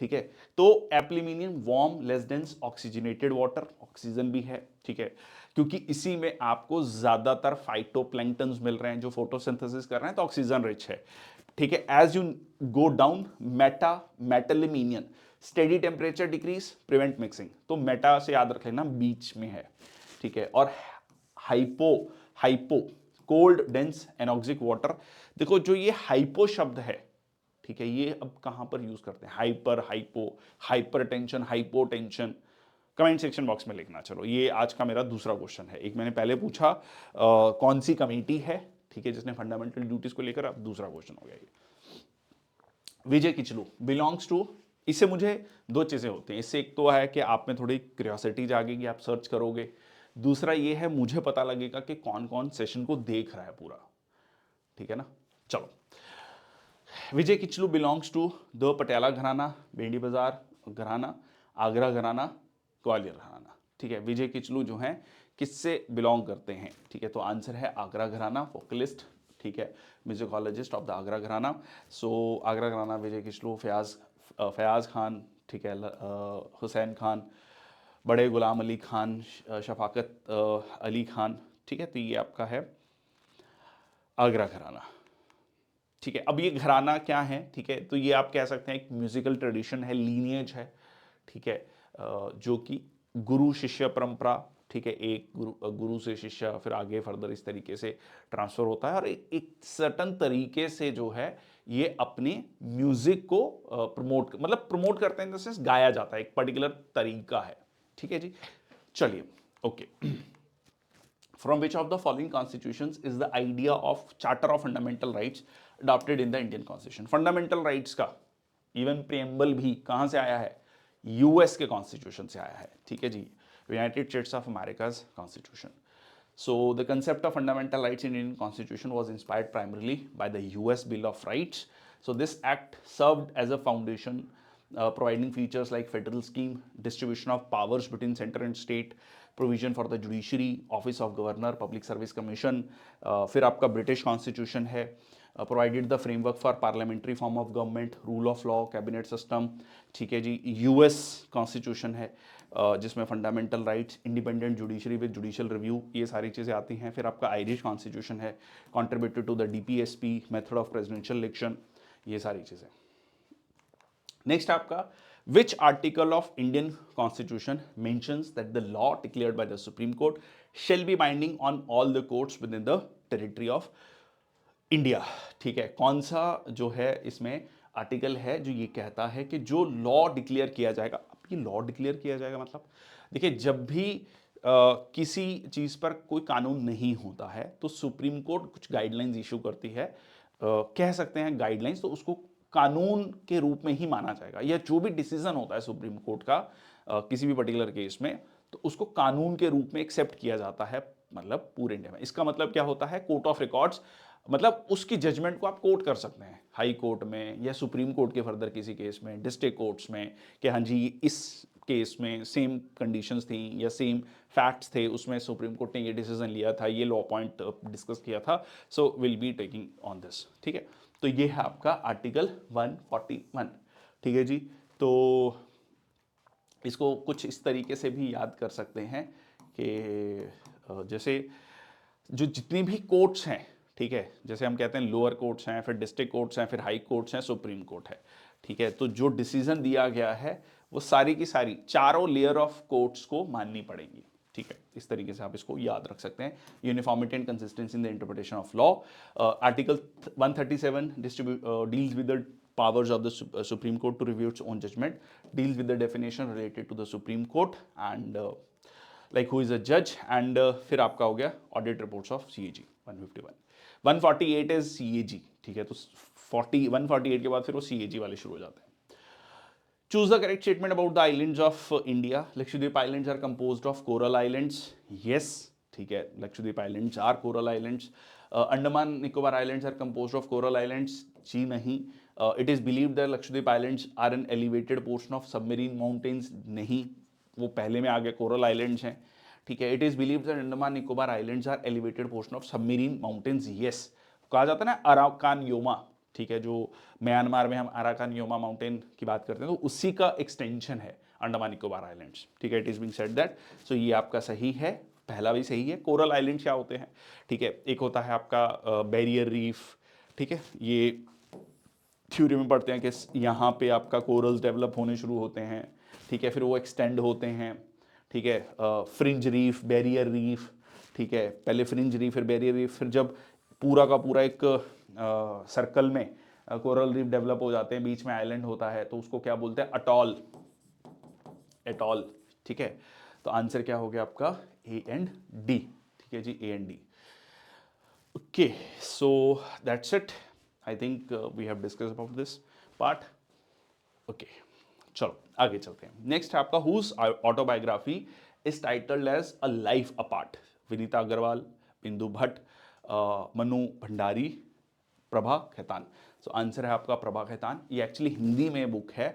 ठीक है। तो epilimnion warm, less dense, oxygenated water, oxygen भी है, ठीक है, क्योंकि इसी में आपको ज्यादातर फाइटोप्लैंक्टन्स मिल रहे हैं जो फोटोसिंथेसिस कर रहे हैं, तो ऑक्सीजन रिच है, ठीक है। As you go down, metalimnion, steady temperature decrease, prevent mixing, तो मेटा से याद रख लेना बीच में है, ठीक है। और hypo, hypo cold dense anoxic water. देखो जो ये हाइपो शब्द है, ठीक है, ये अब कहां पर यूज करते हैं? Hyper, hypo, hyper tension, hypotension. Comment section box में लिखना। चलो, ये आज का मेरा दूसरा क्वेश्चन है। एक मैंने पहले पूछा कौन सी कमेटी है, ठीक है, जिसने फंडामेंटल ड्यूटीज को लेकर, अब दूसरा क्वेश्चन हो गया ये। विजय किचलू बिलोंग्स टू, इससे मुझे दो चीजें होती हैं, इससे एक तो है कि आप में थोड़ी क्यूरियोसिटी जागेगी, आप सर्च करोगे। दूसरा ये है मुझे पता लगेगा कि कौन कौन सेशन को देख रहा है पूरा, ठीक है ना। चलो, Vijay Kichlu belongs to the Patiala gharana, Bhendi बाजार घराना, आगरा घराना, ग्वालियर घराना, ठीक है। विजय किचलू जो हैं किससे बिलोंग करते हैं, ठीक है, तो आंसर है आगरा घराना, वोकलिस्ट, ठीक है, म्यूजिकोलॉजिस्ट ऑफ द आगरा घराना। सो आगरा घराना, विजय किचलू, फयाज खान, ठीक है, हुसैन खान, बड़े गुलाम अली खान, शफाकत अली खान, ठीक है। तो ये आपका है आगरा घराना, ठीक है। अब ये घराना क्या है, ठीक है, तो ये आप कह सकते हैं एक म्यूजिकल ट्रेडिशन है, लीनिएज है, ठीक है, जो कि गुरु शिष्य परंपरा, ठीक है, एक गुरु से शिष्य, फिर आगे फर्दर इस तरीके से ट्रांसफर होता है, और एक सर्टन तरीके से जो है ये अपने म्यूजिक को प्रमोट, मतलब प्रमोट करते हैं, जैसे गाया जाता है, एक पर्टिकुलर तरीका है, ठीक है जी। चलिए, okay. From which of the following constitutions is the idea of Charter of Fundamental Rights adopted in the Indian Constitution? Fundamental rights का इवन प्रियम्बल भी कहाँ से आया है? यूएस के कॉन्स्टिट्यूशन से आया है, ठीक है जी, United States of America's constitution. So the concept of fundamental rights in Indian Constitution was inspired primarily by the US Bill of Rights. So this act served as a foundation, providing features like federal scheme, distribution of powers between center and state, provision for the judiciary, office of governor, public service commission. फिर आपका British constitution है, provided the framework for parliamentary form of government, rule of law, cabinet system. ठीक है जी, US constitution है जिसमें fundamental rights, independent judiciary with judicial review, ये सारी चीज़ें आती हैं. फिर आपका आयरिश कॉन्स्टिट्यूशन है, contributed to the DPSP, method of presidential election, ये सारी चीज़ें. नेक्स्ट आपका which article of Indian Constitution mentions that the law declared by the Supreme Court shall be binding on all the courts within the territory of India? ठीक है, कौन सा जो है इसमें आर्टिकल है जो ये कहता है कि जो लॉ डिक्लेयर किया जाएगा. अब ये लॉ डिक्लेयर किया जाएगा मतलब देखिए, जब भी किसी चीज़ पर कोई कानून नहीं होता है तो सुप्रीम कोर्ट कुछ गाइडलाइंस इशू करती है, कह सकते हैं गाइडलाइंस, तो उसको कानून के रूप में ही माना जाएगा. या जो भी डिसीजन होता है सुप्रीम कोर्ट का किसी भी पर्टिकुलर केस में, तो उसको कानून के रूप में एक्सेप्ट किया जाता है, मतलब पूरे इंडिया में. इसका मतलब क्या होता है, कोर्ट ऑफ रिकॉर्ड्स, मतलब उसकी जजमेंट को आप कोर्ट कर सकते हैं हाई कोर्ट में या सुप्रीम कोर्ट के फर्दर किसी केस में, डिस्ट्रिक्ट कोर्ट्स में, कि हाँ जी इस केस में सेम कंडीशंस थी या सेम फैक्ट्स थे, उसमें सुप्रीम कोर्ट ने ये डिसीजन लिया था, ये लॉ पॉइंट डिस्कस किया था, so will be taking on this. ठीक है, तो ये है आपका आर्टिकल 141. ठीक है जी, तो इसको कुछ इस तरीके से भी याद कर सकते हैं कि जैसे जो जितनी भी कोर्ट्स हैं, ठीक है, जैसे हम कहते हैं लोअर कोर्ट्स हैं, फिर डिस्ट्रिक्ट कोर्ट्स हैं, फिर हाई कोर्ट्स हैं, सुप्रीम कोर्ट है. ठीक है, तो जो डिसीजन दिया गया है वो सारी की सारी चारों लेयर ऑफ कोर्ट्स को माननी पड़ेंगी. ठीक है, इस तरीके से आप इसको याद रख सकते हैं. Uniformity and consistency in the interpretation of law. Article 137 deals with the powers of the Supreme Court to review its own judgment, deals with the definition related to the Supreme Court and like who is a judge, and फिर आपका हो गया audit reports of CAG 151. 148 is CAG. ठीक है, तो 148 के बाद फिर वो CAG वाले शुरू हो जाते हैं. Choose the correct statement about the islands of India. Lakshadweep Islands are composed of coral islands. Yes, ठीक है, Lakshadweep Islands are coral islands. Andaman Nicobar Islands are composed of coral islands. जी नहीं. It is believed that Lakshadweep Islands are an elevated portion of submarine mountains. नहीं, वो पहले में आ गए, coral islands हैं. ठीक है, it is believe that Andaman Nicobar islands are elevated portion of submarine mountains. Yes, कहा जाता है ना अराकान योमा. ठीक है, जो म्यांमार में हम अराकान योमा माउंटेन की बात करते हैं, तो उसी का एक्सटेंशन है अंडमान निकोबार आइलैंड्स. ठीक है, it is being said that. So ये आपका सही है, पहला भी सही है. कोरल आइलैंड क्या होते हैं? ठीक है, एक होता है आपका बैरियर रीफ. ठीक है, ये थ्योरी में पढ़ते हैं कि यहाँ पे आपका कोरल्स डेवलप होने शुरू होते हैं. ठीक है, फिर वो एक्सटेंड होते हैं. ठीक है, फ्रिंज रीफ, बैरियर रीफ. ठीक है, पहले फ्रिंज रीफ फिर बैरियर रीफ, फिर जब पूरा का पूरा एक सर्कल में कोरल रीफ डेवलप हो जाते हैं, बीच में आइलैंड होता है, तो उसको क्या बोलते हैं? अटॉल. एटॉल. ठीक है, तो आंसर क्या हो गया आपका? A and D. ठीक है जी, A and D. Okay, so that's it. I think we have discussed about this part. Okay, चलो आगे चलते हैं. नेक्स्ट है आपका whose autobiography is titled as A Life Apart. Vinita Agarwal, बिंदु भट्ट, मनु भंडारी, प्रभा खेतान. सो आंसर है आपका प्रभा खेतान. ये एक्चुअली हिंदी में बुक है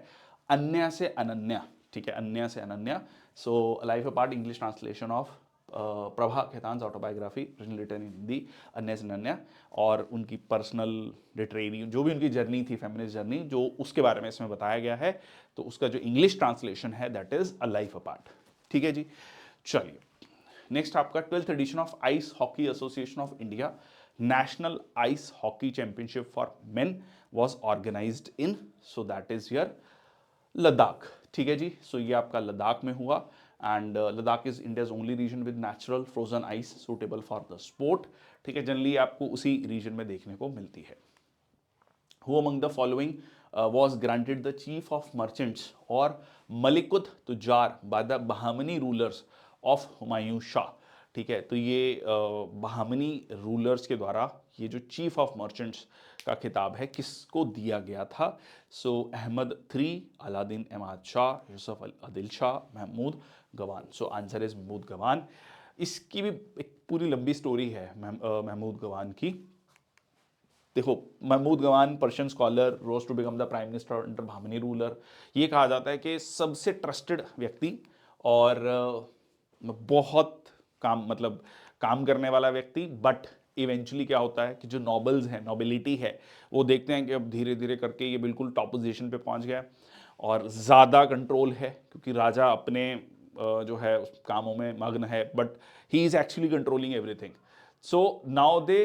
अन्य से अनन्या. ठीक है, Anya Se Ananya. So life apart English translation of Prabha Khaitan autobiography, written in Hindi, Anya Se Ananya. और उनकी पर्सनल लिटरेरी जो भी उनकी जर्नी थी, फेमिनिस्ट जर्नी, जो उसके बारे में इसमें बताया गया है, तो उसका जो इंग्लिश ट्रांसलेशन है that is a life apart. ठीक है जी, चलिए नेक्स्ट आपका 12th edition of ice hockey association of India national ice hockey championship for men was organised in, so that is here Ladakh. ठीक है जी, सो ये आपका लद्दाख में हुआ. And Ladakh is India's only region with natural frozen ice suitable for the sport. ठीक है, जनरली आपको उसी रीजन में देखने को मिलती है. Who among the following was granted the chief of merchants or Malikut Tujar by the Bahmani rulers of Humayun Shah. ठीक है, तो ये बहामनी रूलर्स के द्वारा ये जो चीफ ऑफ मर्चेंट्स का खिताब है किसको दिया गया था? So Ahmad III, Alauddin Imad Shah, Yusuf Adil Shah, Mahmud Gawan. So answer is Mahmud Gawan. इसकी भी एक पूरी लंबी स्टोरी है महमूद गवान की। देखो, Mahmud Gawan Persian scholar, rose to become the prime minister under Bahmani ruler. ये कहा जाता है कि सबसे ट्रस्टेड व्यक्ति और बहुत काम करने वाला व्यक्ति। बट इवेंचुअली क्या होता है कि जो नॉबल्स हैं, नोबिलिटी है, वो देखते हैं कि अब धीरे धीरे करके ये बिल्कुल टॉप पोजीशन पे पहुंच गया और ज़्यादा कंट्रोल है क्योंकि राजा अपने जो है उस कामों में मग्न है, but he is actually controlling everything. So now they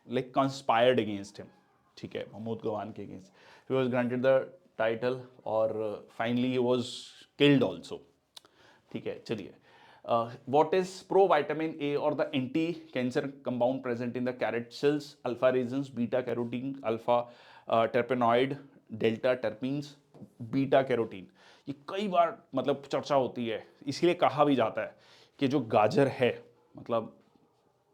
like conspired against him. ठीक है, महमूद गवान के against he was granted the title और finally he was killed also. ठीक है, चलिए, what is provitamin A or the anti-cancer compound present in the carrot cells? Alpha resins, beta carotene, alpha terpenoid, delta terpenes, beta carotene. ये कई बार मतलब चर्चा होती है, इसीलिए कहा भी जाता है कि जो गाजर है, मतलब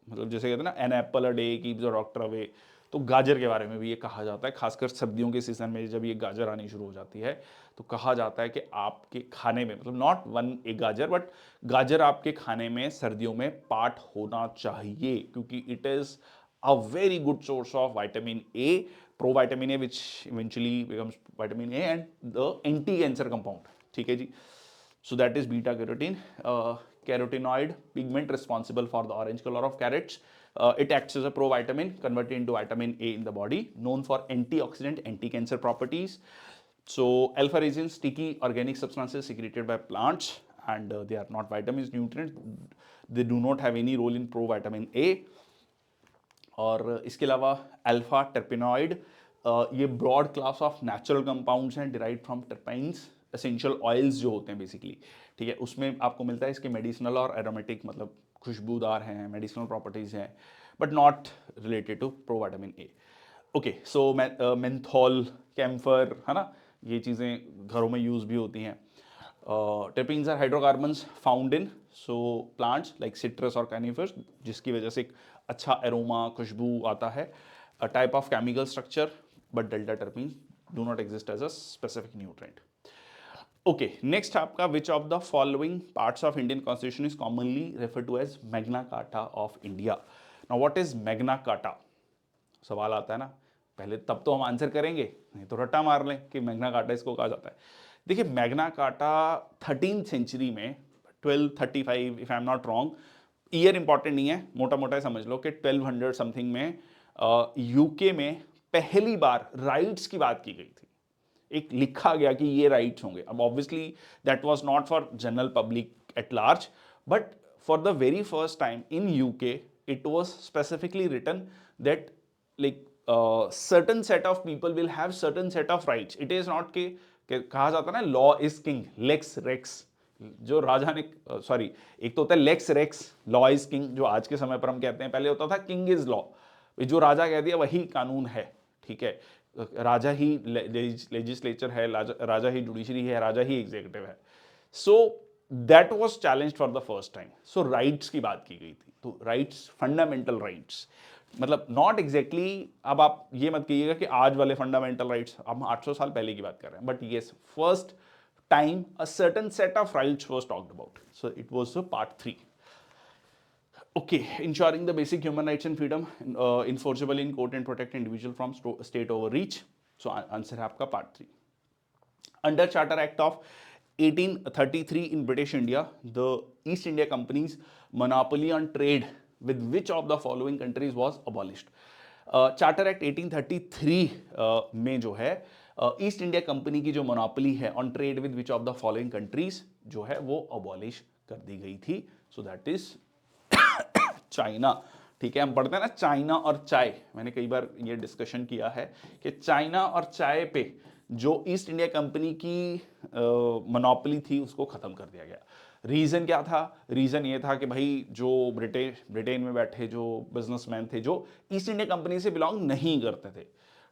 जैसे कहते हैं ना, an apple a day keeps the doctor away, तो गाजर के बारे में भी ये कहा जाता है। खासकर सर्दियों के सीजन में जब ये गाजर आनी शुरू हो जाती है तो कहा जाता है कि आपके खाने में, मतलब नॉट वन एक गाजर, बट गाजर आपके खाने में सर्दियों में पार्ट होना चाहिए क्योंकि it is a very good source of vitamin A, provitamin A, which eventually becomes vitamin A and the anti cancer compound. ठीक है जी। So that is beta carotene. Carotenoid pigment responsible for the orange color of carrots. It acts as a provitamin converted into vitamin A in the body, known for antioxidant, anti-cancer properties. So alpha resins, sticky organic substances secreted by plants, and they are not vitamins, nutrients. They do not have any role in provitamin A. और इसके अलावा alpha terpenoid, ये broad class of natural compounds हैं derived from terpenes, essential oils जो होते हैं basically. ठीक है, उसमें आपको मिलता है, इसके मेडिसिनल और एरोमेटिक, मतलब खुशबूदार हैं, मेडिसिनल प्रॉपर्टीज़ हैं, but not related to provitamin A. Okay, so menthol, camphor, है ना, ये चीज़ें घरों में यूज़ भी होती हैं। terpenes are hydrocarbons found in plants like citrus और conifers, जिसकी वजह से एक अच्छा एरोमा, खुशबू आता है। a type of chemical structure, but delta terpenes do not exist as a specific nutrient. Okay, next आपका which of the following parts of Indian Constitution is commonly referred to as Magna Carta of India? Now what is Magna Carta? सवाल आता है ना, पहले तब तो हम answer करेंगे, नहीं तो रट्टा मार लें कि मैग्ना कार्टा इसको कहा जाता है। देखिए, मैग्ना कार्टा 13th सेंचुरी में 1235, if I am not wrong, year important नहीं है, मोटा मोटा समझ लो कि 1200 समथिंग में यूके में पहली बार राइट्स की बात की गई थी। एक लिखा गया कि ये राइट्स होंगे। अब obviously that was not for general public at large, but for the very first time in UK it was specifically written that like certain set of people will have certain set of rights. It is not कि कहा जाता है ना, law is king, lex rex, जो राजा ने, sorry, एक तो होता है lex rex, law is king, जो आज के समय पर हम कहते हैं, पहले होता था किंग इज लॉ, जो राजा कह दिया वही कानून है। ठीक है, राजा ही लेजिस्लेचर है, राजा ही जुडिशरी है, राजा ही एग्जीक्यूटिव है। So that was challenge for the first time. So rights की बात की गई थी, तो राइट्स, फंडामेंटल राइट्स, मतलब नॉट एग्जैक्टली, अब आप ये मत कहिएगा कि आज वाले फंडामेंटल राइट्स, हम 800 साल पहले की बात कर रहे हैं, but yes, first time a certain set of rights was talked about, so it was part 3. Okay, ensuring the basic human rights and freedom enforceable in court and protect individual from state overreach. So answer है आपका part 3. Under Charter Act of 1833 in British India, the East India Company's monopoly on trade with which of the following countries was abolished? Charter act 1833 में जो है east India company की जो monopoly है on trade with which of the following countries जो है वो abolish कर दी गई थी। सो दैट इज चाइना। ठीक है, हम पढ़ते हैं ना चाइना और चाय, मैंने कई बार ये डिस्कशन किया है कि चाइना और चाय पे जो ईस्ट इंडिया कंपनी की मोनोपोली थी उसको खत्म कर दिया गया। रीज़न क्या था? रीज़न ये था कि भाई जो ब्रिटेन में बैठे जो बिजनेसमैन थे जो ईस्ट इंडिया कंपनी से बिलोंग नहीं करते थे,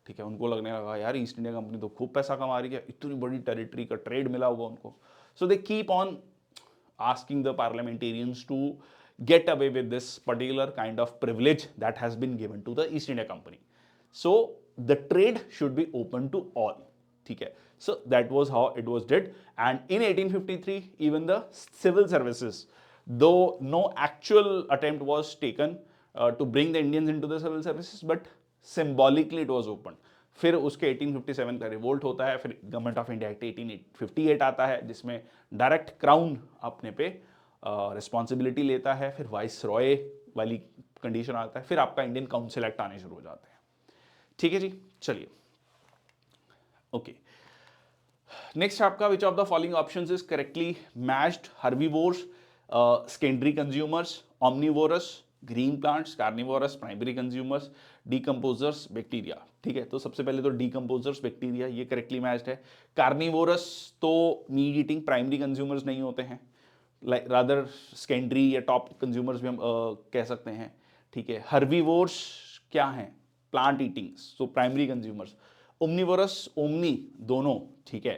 ठीक है, उनको लगने लगा यार ईस्ट इंडिया कंपनी तो खूब पैसा कमा रही है, इतनी बड़ी टेरिटरी का ट्रेड मिला होगा उनको, so they keep on asking the parliamentarians to get away with this particular kind of privilege that has been given to the East India Company. So the trade should be open to all. ठीक है, so that was how it was did. And in 1853 even the civil services, though no actual attempt was taken to bring the Indians into the civil services, but symbolically it was opened. फिर उसके 1857 का revolt होता है, फिर government of India act 1858 आता है जिसमें direct crown अपने पे रिस्पॉन्सिबिलिटी लेता है, फिर वाइस रॉय वाली कंडीशन आता है, फिर आपका इंडियन काउंसिल एक्ट आने शुरू हो जाते हैं. ठीक है जी, चलिए. ओके, नेक्स्ट आपका which of the following options is correctly matched? Herbivores, secondary consumers, omnivorous, green plants, carnivorous, primary consumers, decomposers, bacteria. ठीक है, तो सबसे पहले तो डीकम्पोजर्स, बैक्टीरिया, ये करेक्टली मैच्ड है. कार्निवोरस तो मीट ईटिंग प्राइमरी कंज्यूमर्स नहीं होते हैं, लाइक रादर सेकेंडरी या टॉप कंज्यूमर्स भी हम कह सकते हैं. ठीक है, हर्बीवोर्स क्या हैं? Plant eating, so primary consumers. Omnivorous, omni दोनों, ठीक है,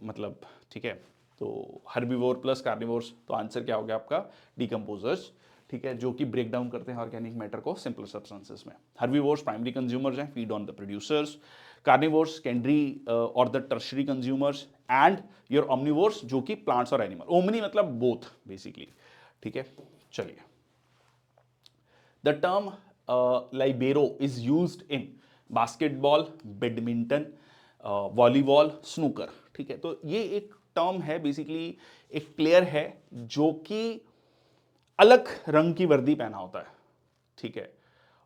मतलब ठीक है, तो हर्बीवोर प्लस कार्निवोर्स, तो आंसर क्या हो गया आपका? डीकम्पोजर्स. ठीक है, जो कि ब्रेक डाउन करते हैं ऑर्गेनिक मैटर को सिंपल सब्सटेंसेस में. हर्बीवोर्स प्राइमरी कंज्यूमर्स हैं, feed on the producers. Carnivores secondary और the tertiary consumers. And your omnivores जो कि प्लांट्स और एनिमल. ओमनी मतलब बोथ बेसिकली. ठीक है, चलिए. The term libero is used in basketball, badminton, volleyball, snooker. ठीक है, तो ये एक टर्म है, बेसिकली एक प्लेयर है जो कि अलग रंग की वर्दी पहना होता है. ठीक है,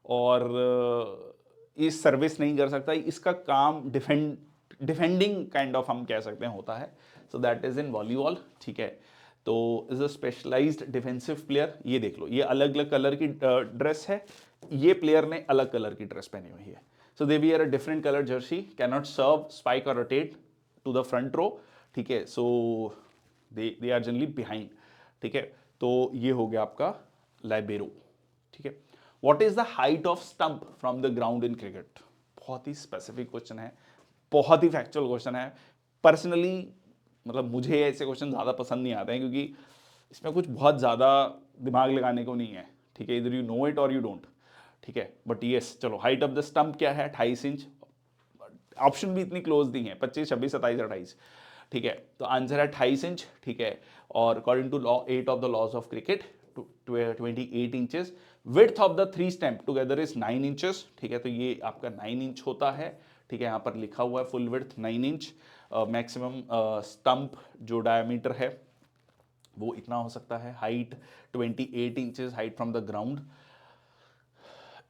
और ये सर्विस नहीं कर सकता, इसका काम डिफेंडिंग काइंड ऑफ हम कह सकते हैं होता है. So that is in volleyball. ठीक है, तो is a specialised defensive player. ये देख लो, ये अलग अलग कलर की ड्रेस है, ये प्लेयर ने अलग कलर की ड्रेस पहनी हुई है. So they wear a different colour jersey, can not serve, spike और rotate to the front row. ठीक है, so they are generally behind. ठीक है, तो ये हो गया आपका लाइबेरो. ठीक है, what is the height off stump from the ground in cricket? बहुत ही स्पेसिफिक क्वेश्चन है, बहुत ही फैक्चुअल क्वेश्चन है. पर्सनली मतलब मुझे ऐसे क्वेश्चन ज़्यादा पसंद नहीं आते हैं, क्योंकि इसमें कुछ बहुत ज़्यादा दिमाग लगाने को नहीं है. ठीक है, इधर यू नो इट और यू डोंट. ठीक है, बट येस, चलो, हाइट ऑफ द स्टंप क्या है? 28 इंच. ऑप्शन भी इतनी क्लोज नहीं है, 25, 26, 27, 28. ठीक है, तो आंसर है 28 इंच. ठीक है, और according to law 8 of the laws of cricket 28 inches. Width of the 3 stump together is 9 inches. ठीक है, तो ये आपका 9 इंच होता है. ठीक है, यहाँ पर लिखा हुआ है full width 9 inch. Maximum stump जो डायमीटर है वो इतना हो सकता है. Height 28 inches, height from the ground.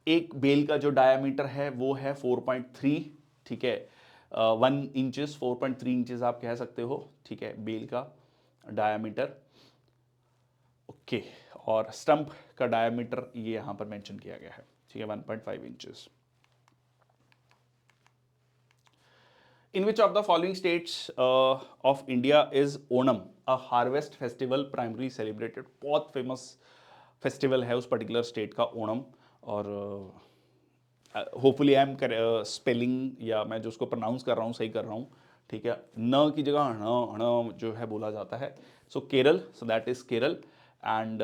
एक बेल का जो डायमीटर है वो है 4.3. ठीक है, 1 इंचेस, 4.3 इंचेस आप कह सकते हो. ठीक है, बेल का डायमीटर. ओके, और स्टंप का डायमीटर ये यहां पर मेंशन किया गया है. ठीक है, 1.5 inches. In which of the following states of India is Onam a harvest festival primary celebrated? बहुत फेमस फेस्टिवल है उस पर्टिकुलर स्टेट का, ओणम. और होपफुली आई एम स्पेलिंग या मैं जो उसको प्रोनाउंस कर रहा हूँ सही कर रहा हूँ. ठीक है, न की जगह हण जो है बोला जाता है. So Kerala, so that is Kerala. And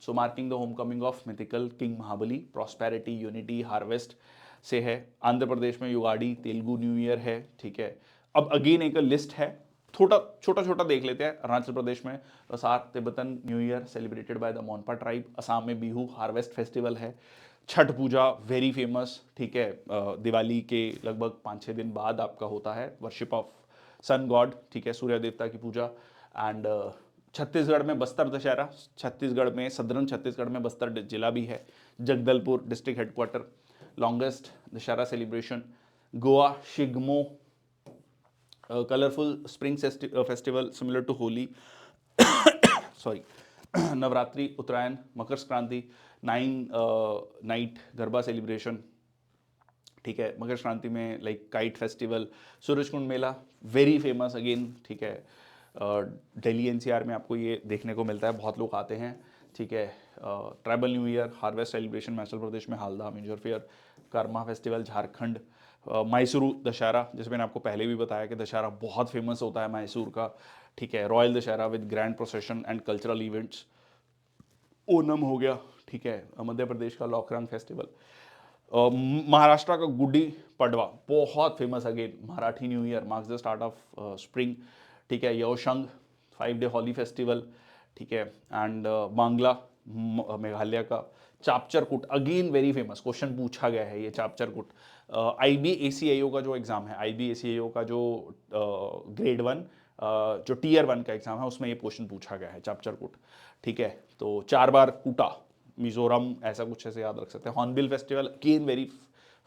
so marking the home coming of mythical king Mahabali, prosperity, unity, harvest से है. आंध्र प्रदेश में युगाड़ी, तेलुगु न्यू ईयर है. ठीक है, अब अगेन एक लिस्ट है, छोटा छोटा देख लेते हैं. अरुणाचल प्रदेश में रसार Tibetan new year celebrated by the Monpa tribe. Assam में बिहू हार्वेस्ट फेस्टिवल है. Chhath Puja very famous. ठीक है, दिवाली के लगभग 5-6 दिन बाद आपका होता है. Worship of sun god. ठीक है, सूर्य देवता की पूजा. एंड छत्तीसगढ़ में बस्तर दशहरा. छत्तीसगढ़ में, सदर्न छत्तीसगढ़ में बस्तर जिला भी है. Jagdalpur district headquarter, longest Dussehra celebration. Goa Shigmo, colourful spring festival similar to Holi. Sorry, Navratri, Uttarayan, Makar Sankranti, 9 night Garba celebration. ठीक है, मकर संक्रांति में like kite festival. Surajkund Mela very famous again. ठीक है, दिल्ली एनसीआर में आपको ये देखने को मिलता है, बहुत लोग आते हैं. ठीक है, tribal new year, harvest celebration Himachal Pradesh में, हालदा major fair, Karma festival Jharkhand. Mysuru Dussehra, जिसमें मैंने आपको पहले भी बताया कि दशहरा बहुत फेमस होता है मैसूर का. ठीक है, royal Dussehra with grand procession and cultural events, Onam हो गया, ठीक है, मध्य प्रदेश का लॉकरंग फेस्टिवल, महाराष्ट्र का गुड्डी पड़वा बहुत famous, again Marathi new year marks the start of spring, ठीक है, योशंग 5 डे हॉली फेस्टिवल, ठीक है, एंड बांग्ला मेघालय का चापचरकुट, अगेन वेरी फेमस, क्वेश्चन पूछा गया है ये चापचरकुट। IBACIO का जो एग्जाम है, IBACIO का जो ग्रेड 1 जो टीयर 1 का एग्जाम है उसमें ये क्वेश्चन पूछा गया है चापचरकुट, ठीक है। तो 4 बार कूटा मिजोरम, ऐसा कुछ ऐसे याद रख सकते हैं। Hornbill festival, again very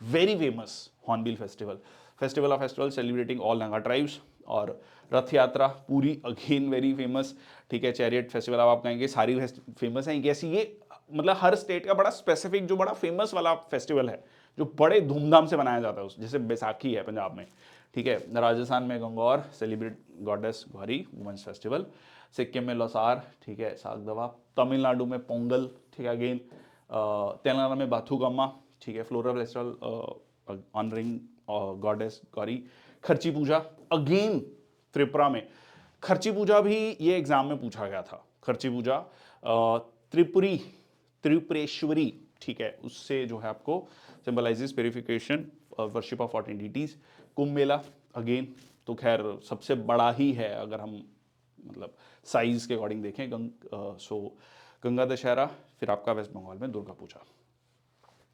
very famous hornbill festival, festival of festival celebrating all Naga tribes. और रथ यात्रा पूरी, अगेन वेरी फेमस, ठीक है। चैरियट फेस्टिवल, अब आप कहेंगे सारी फेमस हैं कैसी, ये मतलब हर स्टेट का बड़ा स्पेसिफिक जो बड़ा फेमस वाला फेस्टिवल है जो बड़े धूमधाम से मनाया जाता है, जैसे बैसाखी है पंजाब में, ठीक है, राजस्थान में Gangaur celebrate goddess Gauri women's festival, Sikkim में लोसार, ठीक है, सागदवा, तमिलनाडु में पोंगल, ठीक है, अगेन तेलंगाना में बाथुगम्मा, ठीक है, floral festival honouring goddess Gauri, खर्ची पूजा, अगेन त्रिपुरा में खर्ची पूजा भी ये एग्जाम में पूछा गया था। खर्ची पूजा त्रिपुरेश्वरी, ठीक है, उससे जो है आपको symbolizes purification worship of 14 deities. Kumbh Mela, again तो खैर सबसे बड़ा ही है अगर हम मतलब साइज के अकॉर्डिंग देखें, गंगा दशहरा, फिर आपका वेस्ट बंगाल में दुर्गा पूजा।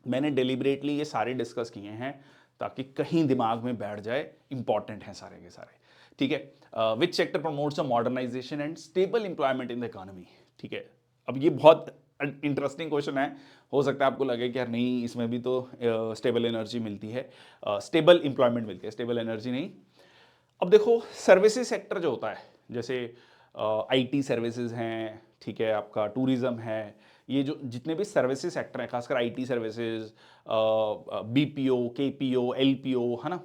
मैंने डेलिबरेटली ये सारे डिस्कस किए हैं ताकि कहीं दिमाग में बैठ जाए, इंपॉर्टेंट हैं सारे के सारे, ठीक है। Which sector promotes the modernisation and stable employment in the economy, ठीक है। अब ये बहुत इंटरेस्टिंग क्वेश्चन है, हो सकता है आपको लगे कि यार नहीं इसमें भी तो स्टेबल एनर्जी मिलती है, स्टेबल एम्प्लॉयमेंट मिलती है, स्टेबल एनर्जी नहीं। अब देखो सर्विसेज सेक्टर जो होता है, जैसे IT सर्विसेज हैं, ठीक है, आपका टूरिज्म है, ये जो जितने भी सर्विसेज सेक्टर हैं, खासकर IT services, BPO, KPO, LPO, है ना,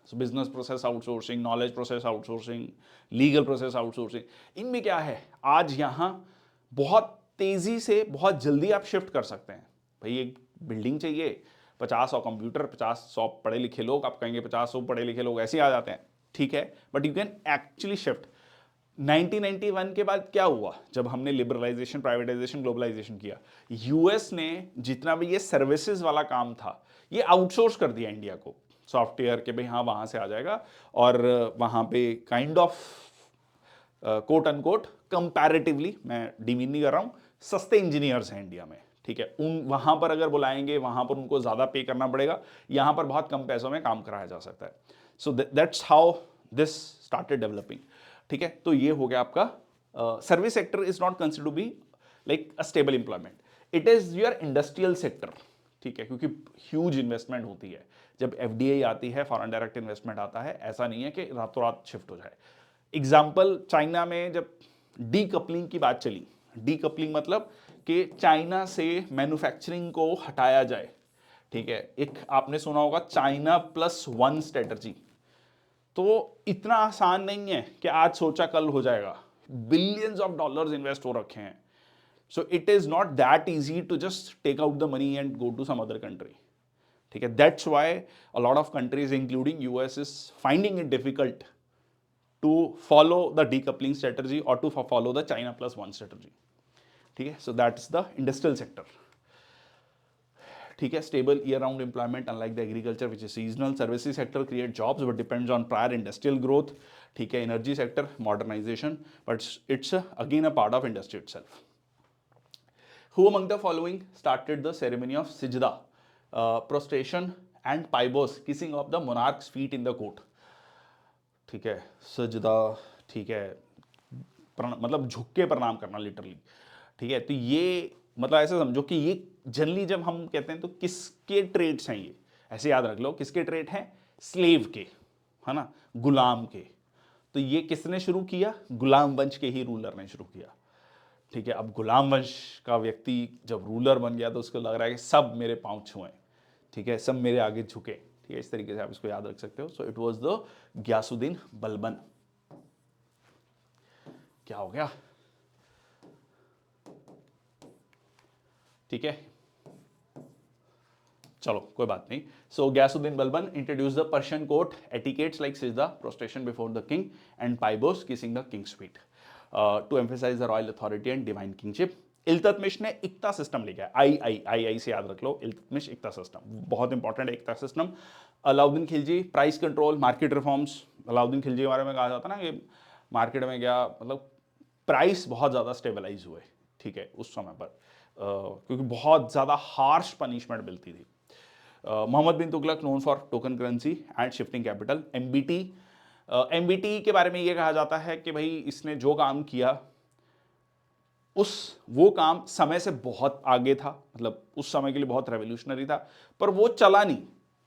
business process outsourcing, knowledge process outsourcing, legal process outsourcing, इनमें क्या है आज यहाँ बहुत तेजी से बहुत जल्दी आप शिफ्ट कर सकते हैं। भाई एक बिल्डिंग चाहिए, 50-100 कंप्यूटर, 50-100 पढ़े लिखे लोग, आप कहेंगे 50-100 पढ़े लिखे लोग ऐसे ही आ जाते हैं, ठीक है, but you can actually shift. 1991 के बाद क्या हुआ, जब हमने लिबरलाइजेशन, प्राइवेटाइजेशन, ग्लोबलाइजेशन किया, यूएस ने जितना भी ये सर्विसेज वाला काम था ये आउटसोर्स कर दिया इंडिया को, सॉफ्टवेयर के भाई हाँ वहां से आ जाएगा, और वहां पे kind of quote unquote comparatively, मैं डिमीन नहीं कर रहा हूं, सस्ते इंजीनियर्स हैं इंडिया में, ठीक है, उन वहां पर अगर बुलाएंगे वहां पर उनको ज्यादा पे करना पड़ेगा, यहां पर बहुत कम पैसों में काम कराया जा सकता है। So that's how this started developing, ठीक है। तो ये हो गया आपका service sector is not considered to be like a stable employment, it is your industrial sector, ठीक है, क्योंकि ह्यूज इन्वेस्टमेंट होती है, जब FDI आती है, फॉरेन डायरेक्ट इन्वेस्टमेंट आता है, ऐसा नहीं है कि रातों रात शिफ्ट हो जाए। एग्जाम्पल, चाइना में जब डीकपलिंग की बात चली, डीकपलिंग मतलब कि चाइना से मैन्युफैक्चरिंग को हटाया जाए, ठीक है, एक आपने सुना होगा China+1 स्ट्रेटजी, तो इतना आसान नहीं है कि आज सोचा कल हो जाएगा, बिलियंस ऑफ डॉलर्स इन्वेस्ट हो रखे हैं, so it is not that easy to just take out the money and go to some other country, ठीक है। That's why a lot of countries including US is finding it difficult to follow the decoupling strategy or to follow the China+1 strategy, ठीक है। So that's the industrial sector, ठीक है। Stable year-round employment unlike the agriculture which is seasonal. Services sector create jobs but depends on prior industrial growth, ठीक है। Energy sector modernization, but it's again a part of industry itself. Who among the following started the ceremony of Sijda, prostration and pybos, kissing of the monarch's feet in the court, ठीक है, सजदा, ठीक है, मतलब झुक के प्रणाम करना लिटरली, ठीक है। तो ये मतलब ऐसे समझो कि ये जनरली जब हम कहते हैं तो किसके ट्रेड्स हैं, ये ऐसे याद रख लो, किसके ट्रेड हैं, स्लेव के, है ना, गुलाम के। तो ये किसने शुरू किया, गुलाम वंश के ही रूलर ने शुरू किया, ठीक है। अब गुलाम वंश का व्यक्ति जब रूलर बन गया तो उसको लग रहा है कि सब मेरे पांव छुएं, ठीक है, सब मेरे आगे झुके, ठीक है, इस तरीके से आप इसको याद रख सकते हो। So it was the Ghiyasuddin Balban. क्या हो गया, ठीक है, चलो कोई बात नहीं. So Ghiyasuddin Balban introduced the Persian court etiquettes like sajda, prostration before the king, and paibos, kissing the king's feet, to emphasize the royal authority and divine kingship. Iltutmish ने इक्ता सिस्टम लेके आई से याद रख लो. इल्तुतमिश इक्ता सिस्टम बहुत इंपॉर्टेंट है. Iqta system. Alauddin Khilji price control, market reforms. Alauddin Khilji के बारे में कहा जाता ना कि मार्केट में गया, मतलब प्राइस बहुत ज़्यादा स्टेबलाइज हुए, ठीक है, उस समय पर, क्योंकि बहुत ज़्यादा हार्श पनिशमेंट मिलती थी. Mohammad bin Tughlaq known for token currency and shifting capital. MBT के बारे में ये कहा जाता है कि भाई इसने जो काम किया वो काम समय से बहुत आगे था, मतलब उस समय के लिए बहुत रेवोल्यूशनरी था, पर वो चला नहीं.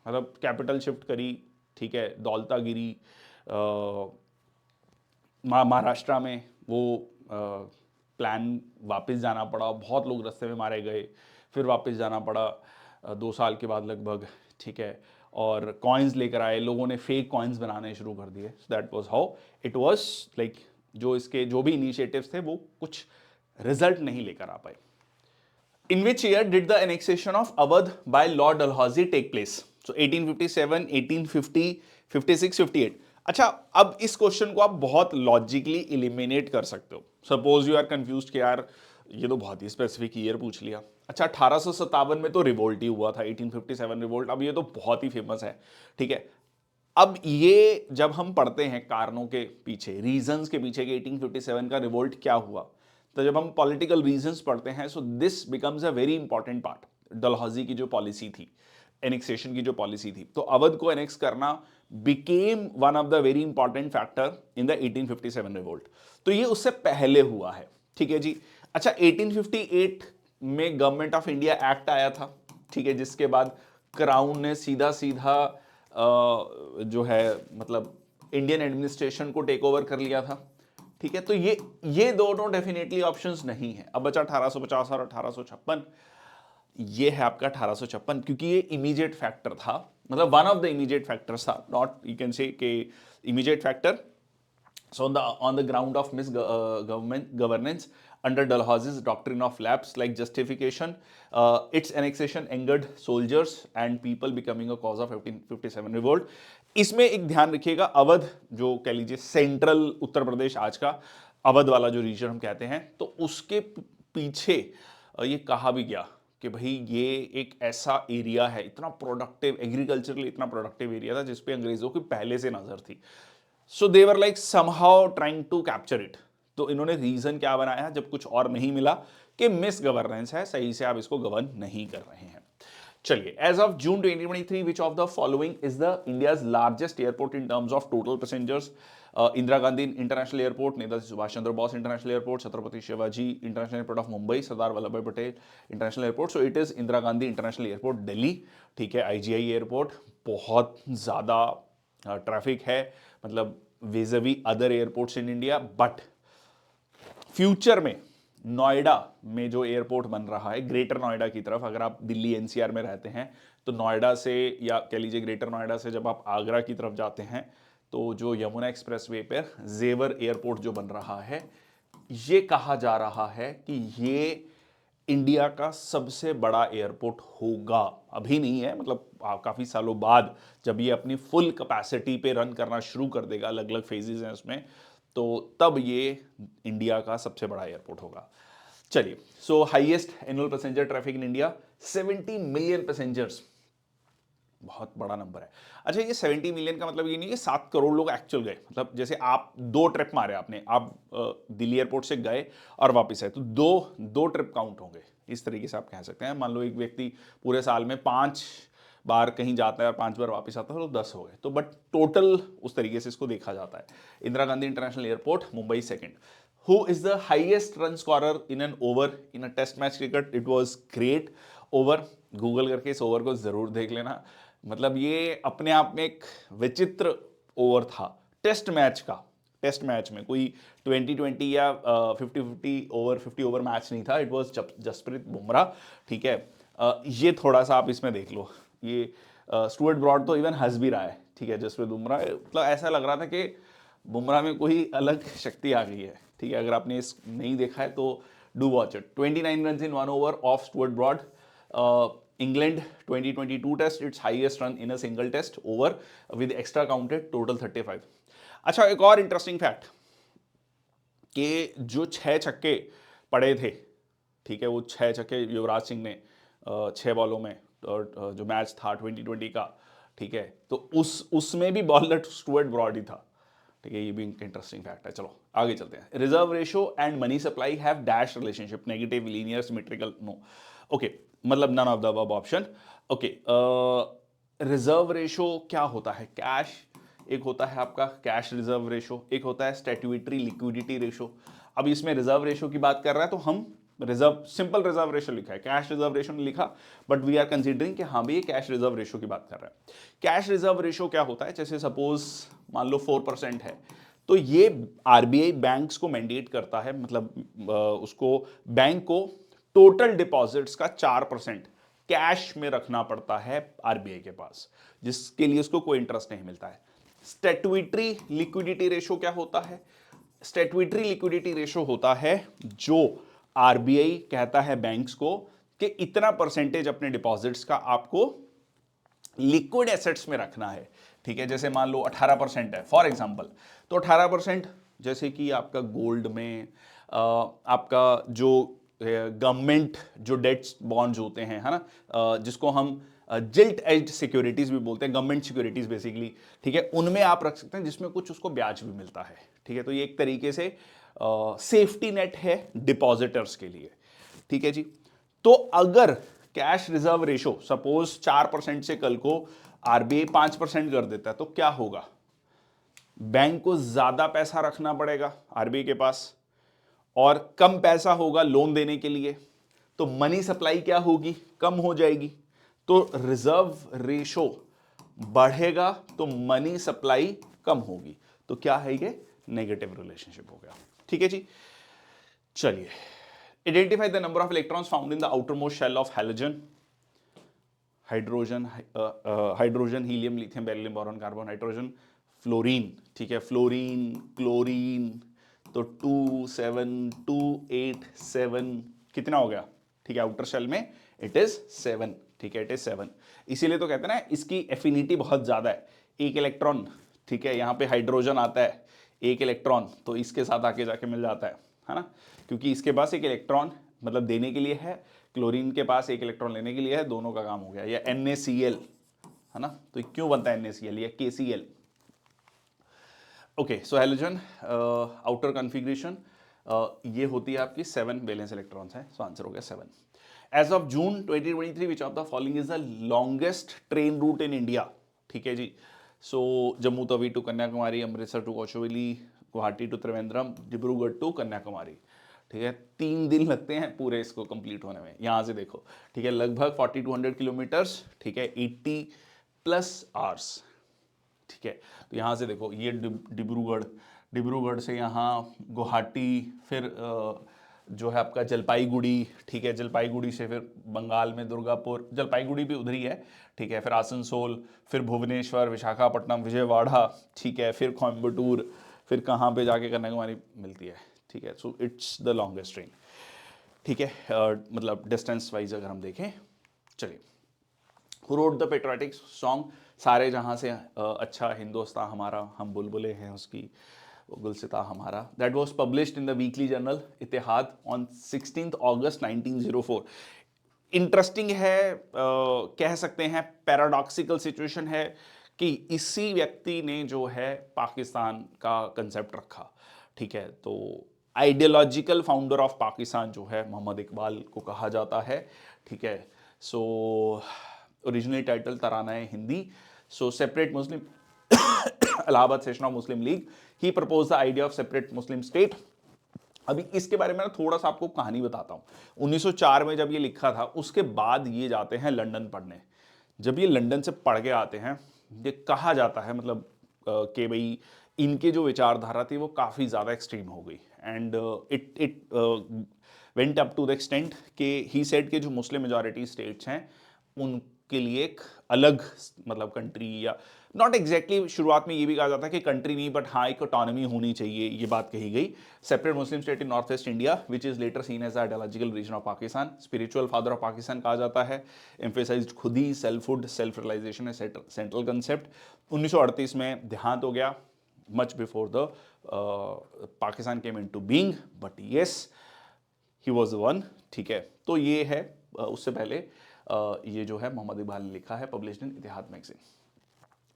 मतलब कैपिटल शिफ्ट करी, ठीक है, दौलतागिरी, महाराष्ट्र में वो प्लान वापस जाना पड़ा, बहुत लोग रास्ते में मारे गए, फिर वापस जाना पड़ा 2 साल के बाद लगभग, ठीक है, और कॉइन्स लेकर आए, लोगों ने फेक कॉइन्स बनाने शुरू कर दिए. So that was how it was like, जो इसके जो भी इनिशिएटिव्स थे वो कुछ रिजल्ट नहीं लेकर आ पाए. In which year did the annexation of Awadh by lord Dalhousie take place? So 1857, 1850, 56, 58. अच्छा, अब इस क्वेश्चन को आप बहुत लॉजिकली इलिमिनेट कर सकते हो. सपोज यू आर कंफ्यूज कि यार ये तो बहुत ही स्पेसिफिक ईयर पूछ लिया. अच्छा, 1857 में तो रिवोल्ट ही हुआ था, 1857 रिवोल्ट. अब ये तो बहुत ही फेमस है, ठीक है. अब ये जब हम पढ़ते हैं कारणों के पीछे, रीजंस के पीछे कि 1857 का रिवोल्ट क्या हुआ, तो जब हम पॉलिटिकल रीजंस पढ़ते हैं, so this becomes a very important part. Dalhousie की जो पॉलिसी थी, एनेक्सेशन की जो पॉलिसी थी, तो अवध को एनेक्स करना became one of the very important factor in the 1857 revolt. तो ये उससे पहले हुआ है, ठीक है जी. अच्छा, 1858 में गवर्नमेंट ऑफ इंडिया एक्ट आया था, ठीक है, जिसके बाद क्राउन ने सीधा सीधा जो है मतलब इंडियन एडमिनिस्ट्रेशन को टेक ओवर कर लिया था, ठीक है. तो ये दोनों डेफिनेटली ऑप्शंस नहीं है. अब बचा 1850 और 1856. ये है आपका 1856, क्योंकि ये इमीडिएट फैक्टर था, मतलब one of the immediate factors था, नॉट यू कैन से के immediate factor. So on the ground of misgovernance under Dalhousie's doctrine of lapse, like justification, its annexation angered soldiers and people becoming a cause of 1857 revolt. इसमें एक ध्यान रखिएगा, अवध जो कह लीजिए central Uttar Pradesh आज का अवध वाला जो रीजन हम कहते हैं, तो उसके पीछे ये कहा भी गया कि भाई ये एक ऐसा एरिया है, इतना प्रोडक्टिव, एग्रीकल्चरली इतना प्रोडक्टिव एरिया था जिसपे अंग्रेजों की पहले से नजर थी. So they were like somehow trying to capture it. तो इन्होंने रीजन क्या बनाया जब कुछ और नहीं मिला कि मिस गवर्नेंस है, सही से आप इसको गवर्न नहीं कर रहे हैं. चलिए, as of June 2023 which of the following is the India's largest airport in terms of total passengers? Indira Gandhi international airport, Netaji Subhash Chandra Bose international airport, Chhatrapati Shivaji international airport of Mumbai, Sardar Vallabh Bhai Patel international airport. So it is Indira Gandhi international airport Delhi, ठीक है. IGI airport, बहुत ज़्यादा traffic है, मतलब vis-a-vis other airports in India. But future में नोएडा में जो airport बन रहा है, ग्रेटर नोएडा की तरफ, अगर आप दिल्ली NCR में रहते हैं तो नोएडा से, या कह लीजिए ग्रेटर नोएडा से जब आप आगरा की तरफ जाते हैं, तो जो यमुना एक्सप्रेसवे पर जेवर एयरपोर्ट जो बन रहा है, ये कहा जा रहा है कि ये इंडिया का सबसे बड़ा एयरपोर्ट होगा. अभी नहीं है, मतलब काफ़ी सालों बाद जब ये अपनी फुल कैपेसिटी पे रन करना शुरू कर देगा, अलग अलग फेजेस हैं उसमें, तो तब ये इंडिया का सबसे बड़ा एयरपोर्ट होगा. चलिए, सो highest annual passenger traffic in India, 70 million passengers, बहुत बड़ा नंबर है. अच्छा, ये 70 मिलियन का मतलब ये नहीं कि 7 करोड़ लोग एक्चुअल गए, मतलब जैसे आप 2 ट्रिप मारे आपने, आप दिल्ली एयरपोर्ट से गए और वापस आए, तो दो ट्रिप काउंट होंगे, इस तरीके से आप कह सकते हैं. मान लो एक व्यक्ति पूरे साल में 5 बार कहीं जाता है और 5 बार वापस आता है, तो 10 हो गए. तो बट टोटल उस तरीके से इसको देखा जाता है. Indira Gandhi international airport, Mumbai second. Who is the highest run scorer in an over in a test match cricket? It was great over. Google करके इस ओवर को जरूर देख लेना. मतलब ये अपने आप में एक विचित्र ओवर था टेस्ट मैच का. टेस्ट मैच में कोई 2020 या 50-50 ओवर 50 ओवर मैच नहीं था. इट वाज जसप्रीत बुमराह, ठीक है. ये थोड़ा सा आप इसमें देख लो, ये स्टुअर्ट ब्रॉड तो इवन हंस भी रहा है, ठीक है. जसप्रीत बुमराह, मतलब ऐसा लग रहा था कि बुमराह में कोई अलग शक्ति आ गई है, ठीक है. अगर आपने इस नहीं देखा है तो do watch it. 29 run in 1 over of Stuart Broad. England 2022 test it's highest run in a single test over with extra counted total 35। अच्छा, एक और इंटरेस्टिंग फैक्ट कि जो 6 छक्के पड़े थे, ठीक है, वो 6 छक्के युवराज सिंह ने 6 बॉलों में जो मैच था 2020 का, ठीक है, तो उसमें भी बॉलर स्टुअर्ट ब्रॉड ही था, ठीक है, ये भी इंटरेस्टिंग फैक्ट है। चलो आगे चलते हैं। Reserve ratio and money supply have dash relationship, negative, linear, symmetrical, no. Okay, मतलब none of the above option. Okay, reserve ratio क्या होता है? कैश, एक होता है आपका कैश रिजर्व रेशो, एक होता है स्टैट्यूटरी लिक्विडिटी रेशो। अब इसमें रिजर्व रेशो की बात कर रहा है तो हम रिजर्व, सिंपल रिजर्व रेशो लिखा है, कैश रिजर्व रेशो नहीं लिखा, बट वी आर कंसीडरिंग कि हाँ भी ये कैश रिजर्व रेशो की बात कर रहा है। कैश रिजर्व रेशो क्या होता है? जैसे सपोज मान लो 4% है, तो ये आरबीआई बैंक्स को मैंडेट करता है, मतलब उसको बैंक को टोटल डिपॉजिट्स का 4% कैश में रखना पड़ता है आरबीआई के पास, जिसके लिए उसको कोई इंटरेस्ट नहीं मिलता है। स्टैट्यूटरी लिक्विडिटी रेशो क्या होता है? स्टैट्यूटरी लिक्विडिटी रेशो होता है जो आरबीआई कहता है बैंक्स को कि इतना परसेंटेज अपने डिपॉजिट्स का आपको लिक्विड एसेट्स में रखना है, ठीक है। जैसे मान लो 18% है फॉर एग्जांपल, तो 18% जैसे कि आपका गोल्ड में आपका जो गवर्नमेंट जो डेट्स बॉन्ड्स होते हैं, है ना, जिसको हम जिल्ट एज्ड सिक्योरिटीज भी बोलते हैं, गवर्नमेंट सिक्योरिटीज बेसिकली, ठीक है, उनमें आप रख सकते हैं जिसमें कुछ उसको ब्याज भी मिलता है, ठीक है। तो ये एक तरीके से सेफ्टी नेट है डिपॉजिटर्स के लिए, ठीक है जी। तो अगर कैश रिजर्व रेशो सपोज 4% से कल को आरबीआई 5% कर देता है, तो क्या होगा? बैंक को ज्यादा पैसा रखना पड़ेगा आरबीआई के पास और कम पैसा होगा लोन देने के लिए, तो मनी सप्लाई क्या होगी? कम हो जाएगी। तो रिजर्व रेशो बढ़ेगा तो मनी सप्लाई कम होगी, तो क्या है ये? नेगेटिव रिलेशनशिप हो गया, ठीक है जी। चलिए, identify the number of electrons found in the outermost shell of halogen. Hydrogen, helium, lithium, beryllium, boron, carbon, nitrogen, fluorine, ठीक है, फ्लोरीन, क्लोरीन, तो 2 7 2 8 7 कितना हो गया? ठीक है, आउटर शेल में इट इज 7, ठीक है, इट इज 7। इसीलिए तो कहते हैं ना इसकी एफिनिटी बहुत ज्यादा है, एक इलेक्ट्रॉन, ठीक है, यहां पे हाइड्रोजन आता है, एक इलेक्ट्रॉन तो इसके साथ आके जाके मिल जाता है ना, क्योंकि इसके पास एक इलेक्ट्रॉन मतलब देने के लिए है, क्लोरीन के पास एक इलेक्ट्रॉन लेने के लिए है, दोनों का काम हो गया। या NaCl, है ना, तो क्यों बनता है NaCl या KCl? ओके, सो हैलोजन आउटर कॉन्फ़िगरेशन ये होती है आपकी 7 वैलेंस इलेक्ट्रॉन्स हैं, सो आंसर हो गया 7। As of June 2023 which of the following is the longest train route in India? ठीक है जी, so Jammu Tawi to Kanyakumari, Amritsar to Kochuveli, Guwahati to Trivandrum, Dibrugarh to Kanyakumari, ठीक है, 3 दिन लगते हैं पूरे इसको कंप्लीट होने में। यहाँ से देखो, ठीक है, लगभग 4200 किलोमीटर्स, ठीक है, 80+ आवर्स, ठीक है। तो यहाँ से देखो ये डिब्रूगढ़, डिब्रूगढ़ से यहाँ गुवाहाटी, फिर जो है आपका जलपाईगुड़ी, ठीक है, जलपाईगुड़ी से फिर बंगाल में दुर्गापुर, जलपाईगुड़ी भी उधर ही है, ठीक है, फिर आसनसोल, फिर भुवनेश्वर, विशाखापट्टनम, विजयवाड़ा, ठीक है, फिर कोयम्बटूर, फिर कहाँ पे जाके कन्याकुमारी मिलती है, ठीक है। So it's the longest train, ठीक है, मतलब डिस्टेंस वाइज अगर हम देखें। चलिए, who wrote the patriotic song सारे जहाँ से अच्छा हिंदुस्तान हमारा, हम बुलबुलें हैं उसकी, गुलसिता हमारा, that was published in the weekly journal Ittehad on 16 August 1904। Interesting है, कह सकते हैं पैराडॉक्सिकल सिचुएशन है कि इसी व्यक्ति ने जो है पाकिस्तान का कंसेप्ट रखा, ठीक है। तो आइडियोलॉजिकल फाउंडर ऑफ पाकिस्तान जो है मोहम्मद इकबाल को कहा जाता है, ठीक है। So original title Tarana Hindi, so separate Muslim Allahabad session of Muslim league, he propose the idea of separate Muslim state. अभी इसके बारे में ना थोड़ा सा आपको कहानी बताता हूं। 1904 में जब ये लिखा था, उसके बाद ये जाते हैं लंदन पढ़ने। जब ये लंदन से पढ़ के आते हैं, ये कहा जाता है मतलब कि भाई इनके जो विचारधारा थी वो काफ़ी ज़्यादा एक्सट्रीम हो गई, and it went up to the extent कि ही सेड कि जो मुस्लिम मेजॉरिटी स्टेट्स हैं उनके लिए एक अलग मतलब कंट्री या नॉट एग्जैक्टली, शुरुआत में ये भी कहा जाता है कि कंट्री नहीं, बट हाँ एक ऑटोनॉमी होनी चाहिए, ये बात कही गई। Separate Muslim state in north east India which is later seen as ideological reason of Pakistan, spiritual father of Pakistan कहा जाता है, एम्फेसाइज्ड खुद ही selfhood, self realization central concept. 1938 में देहांत हो गया, much before the Pakistan came into being, but yes he was the one. ठीक है, तो ये है उससे पहले ये जो है मोहम्मद इकबाल ने लिखा है, published in Ittehad magazine.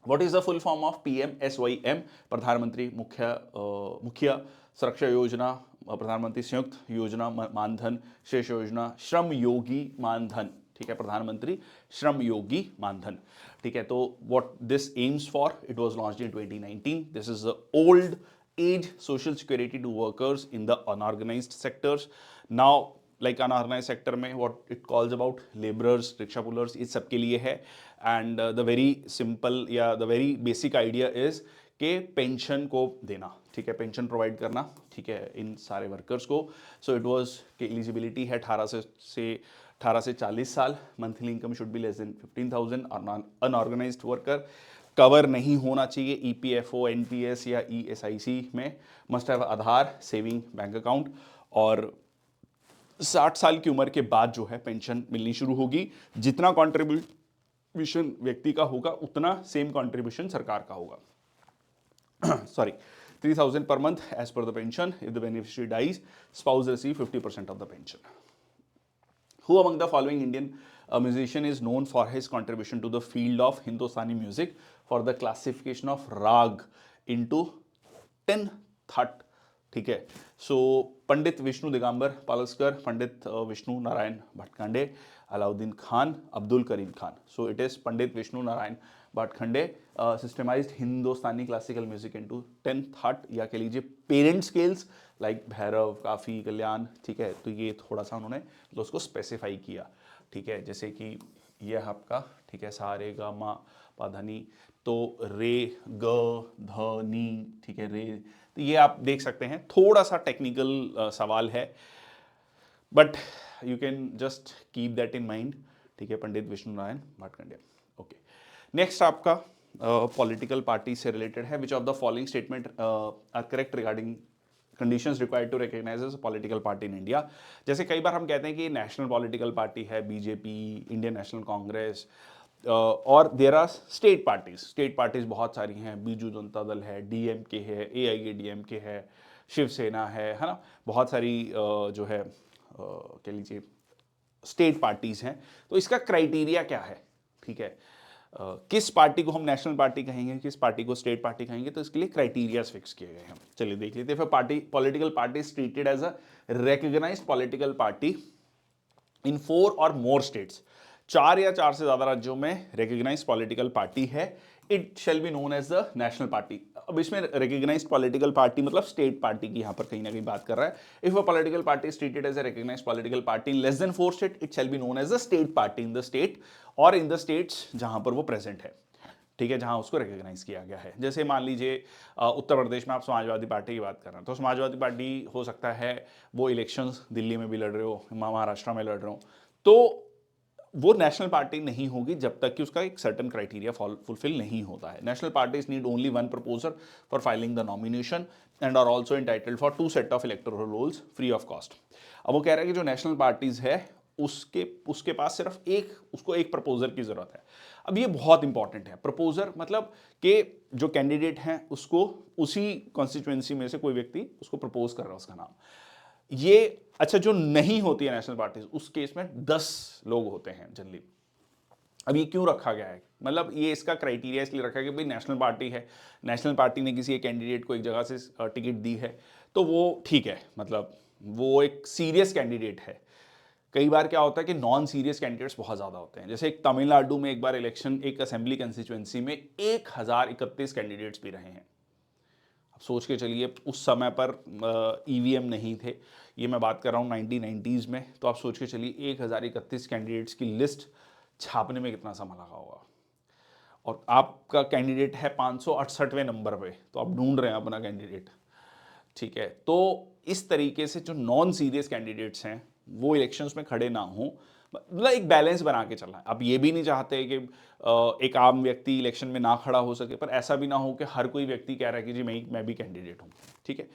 What is the full form of PMSYM? Pradhan Mantri मुखिया सुरक्षा योजना, प्रधानमंत्री संयुक्त योजना मानधन, शेष योजना, श्रम योगी मानधन। ठीक है, प्रधानमंत्री श्रम योगी मानधन। ठीक है, तो what this AIIMS for, it was launched in 2019। This is the old age social security to workers in the unorganized sectors. Now like unorganized sector में what it calls about laborers, rickshaw pullers, इस सब के लिए है। and the very simple या the very basic idea is कि pension को देना, ठीक है, पेंशन प्रोवाइड करना, ठीक है, इन सारे वर्कर्स को। सो इट वाज कि एलिजिबिलिटी है 18 से 40 साल, monthly income should be less than 15,000, और अनऑर्गेनाइज्ड वर्कर कवर नहीं होना चाहिए EPFO, NPS या ESIC में, must have Aadhaar, saving bank account, और 60 साल की उम्र के बाद जो है पेंशन मिलनी शुरू होगी। जितना कॉन्ट्रीब्यूशन व्यक्ति का होगा उतना सेम कॉन्ट्रीब्यूशन सरकार का होगा। Sorry, 3,000 per month as per the pension. If the beneficiary dies, spouse receive 50% of the pension. Who among the following Indian musician is known for his contribution to the field of Hindustani music for the classification of rag into 10 thot? ठीक है, so Pandit Vishnu Digambar Paluskar, Pandit Vishnu Narayan Bhatkhande, Alauddin Khan, Abdul Karim Khan. So it is Pandit Vishnu Narayan Bhatkhande systematized Hindustani classical music into 10 thaat, या कह लीजिए parent scales like Bhairav, काफी, कल्याण। ठीक है, तो ये थोड़ा सा उन्होंने तो उसको स्पेसिफाई किया। ठीक है, जैसे कि ये आपका, ठीक है, सा रे गा मा पा धा नी, तो रे ग ध नी, ठीक है, रे, तो ये आप देख सकते हैं, थोड़ा सा टेक्निकल सवाल है, but you can just keep that in mind. ठीक है, पंडित विष्णु नारायण भटखंडे। ओके, नेक्स्ट आपका पॉलिटिकल पार्टी से रिलेटेड है। Which of the following statement are correct regarding conditions required to recognise as political party in India? जैसे कई बार हम कहते हैं कि नेशनल पॉलिटिकल पार्टी है BJP, इंडियन नेशनल कांग्रेस, और देर आर स्टेट पार्टीज बहुत सारी हैं, बीजू जनता दल है, DMK है, AIADMK है, शिवसेना है ना, बहुत सारी जो है कह लीजिए स्टेट पार्टीज हैं। तो इसका क्राइटेरिया क्या है? ठीक है, किस पार्टी को हम नेशनल पार्टी कहेंगे, किस पार्टी को स्टेट पार्टी कहेंगे, तो इसके लिए क्राइटेरियाज फिक्स किए गए हैं। चलिए देख लेते हैं। फिर party political party is treated as a recognised political party in 4 और मोर स्टेट्स, 4 या 4 से ज्यादा राज्यों में रिकॉग्नाइज्ड पॉलिटिकल पार्टी है, it shall be known as the national party. अब इसमें रिकॉग्नाइज्ड पॉलिटिकल पार्टी मतलब स्टेट पार्टी की यहां पर कहीं ना कहीं बात कर रहा है। If a political party is treated as a recognised political party in less than 4 state, it shall be known as the state party in the state और इन द स्टेट्स जहां पर वो प्रेजेंट है। ठीक है, जहां उसको रिकॉग्नाइज किया गया है। जैसे मान लीजिए उत्तर प्रदेश में आप समाजवादी पार्टी की बात कर रहे हैं, तो समाजवादी पार्टी हो सकता है वो इलेक्शंस दिल्ली में भी लड़ रहे हो, महाराष्ट्र में लड़ रहे हो, तो वो नेशनल पार्टी नहीं होगी जब तक कि उसका एक सर्टेन क्राइटेरिया फुलफिल नहीं होता है। National parties need only 1 proposer for filing the nomination and are also entitled for 2 set of electoral rolls free of cost. अब वो कह रहा है कि जो नेशनल पार्टीज है उसके पास सिर्फ उसको एक प्रपोजर की जरूरत है। अब ये बहुत इंपॉर्टेंट है। प्रपोजर मतलब कि जो कैंडिडेट हैं उसको उसी कॉन्स्टिट्यूएंसी में से कोई व्यक्ति उसको प्रपोज कर रहा है उसका नाम। ये अच्छा, जो नहीं होती है नेशनल पार्टीज, उस केस में 10 लोग होते हैं जनरली। अब ये क्यों रखा गया है? मतलब ये इसका क्राइटेरिया इसलिए रखा है कि भाई नेशनल पार्टी है, नेशनल पार्टी ने किसी एक कैंडिडेट को एक जगह से टिकट दी है, तो वो ठीक है, मतलब वो एक सीरियस कैंडिडेट है। कई बार क्या होता है कि नॉन सीरियस कैंडिडेट्स बहुत ज़्यादा होते हैं। जैसे एक तमिलनाडु में एक बार इलेक्शन, एक असेंबली कंस्टिट्यूएंसी में 1031 कैंडिडेट्स भी रहे हैं। अब सोच के चलिए, उस समय पर EVM नहीं थे, ये मैं बात कर रहा हूँ 1990s में, तो आप सोच के चलिए 1031 कैंडिडेट्स की लिस्ट छापने में कितना समय लगा होगा। और आपका कैंडिडेट है 568वें नंबर पे, तो आप ढूंढ रहे हैं अपना कैंडिडेट। ठीक है, तो इस तरीके से जो नॉन सीरियस कैंडिडेट्स हैं वो इलेक्शंस में खड़े ना हों, मतलब एक बैलेंस बना के चलना है। अब ये भी नहीं चाहते कि एक आम व्यक्ति इलेक्शन में ना खड़ा हो सके, पर ऐसा भी ना हो कि हर कोई व्यक्ति कह रहा है कि जी मैं भी कैंडिडेट हूँ, ठीक है।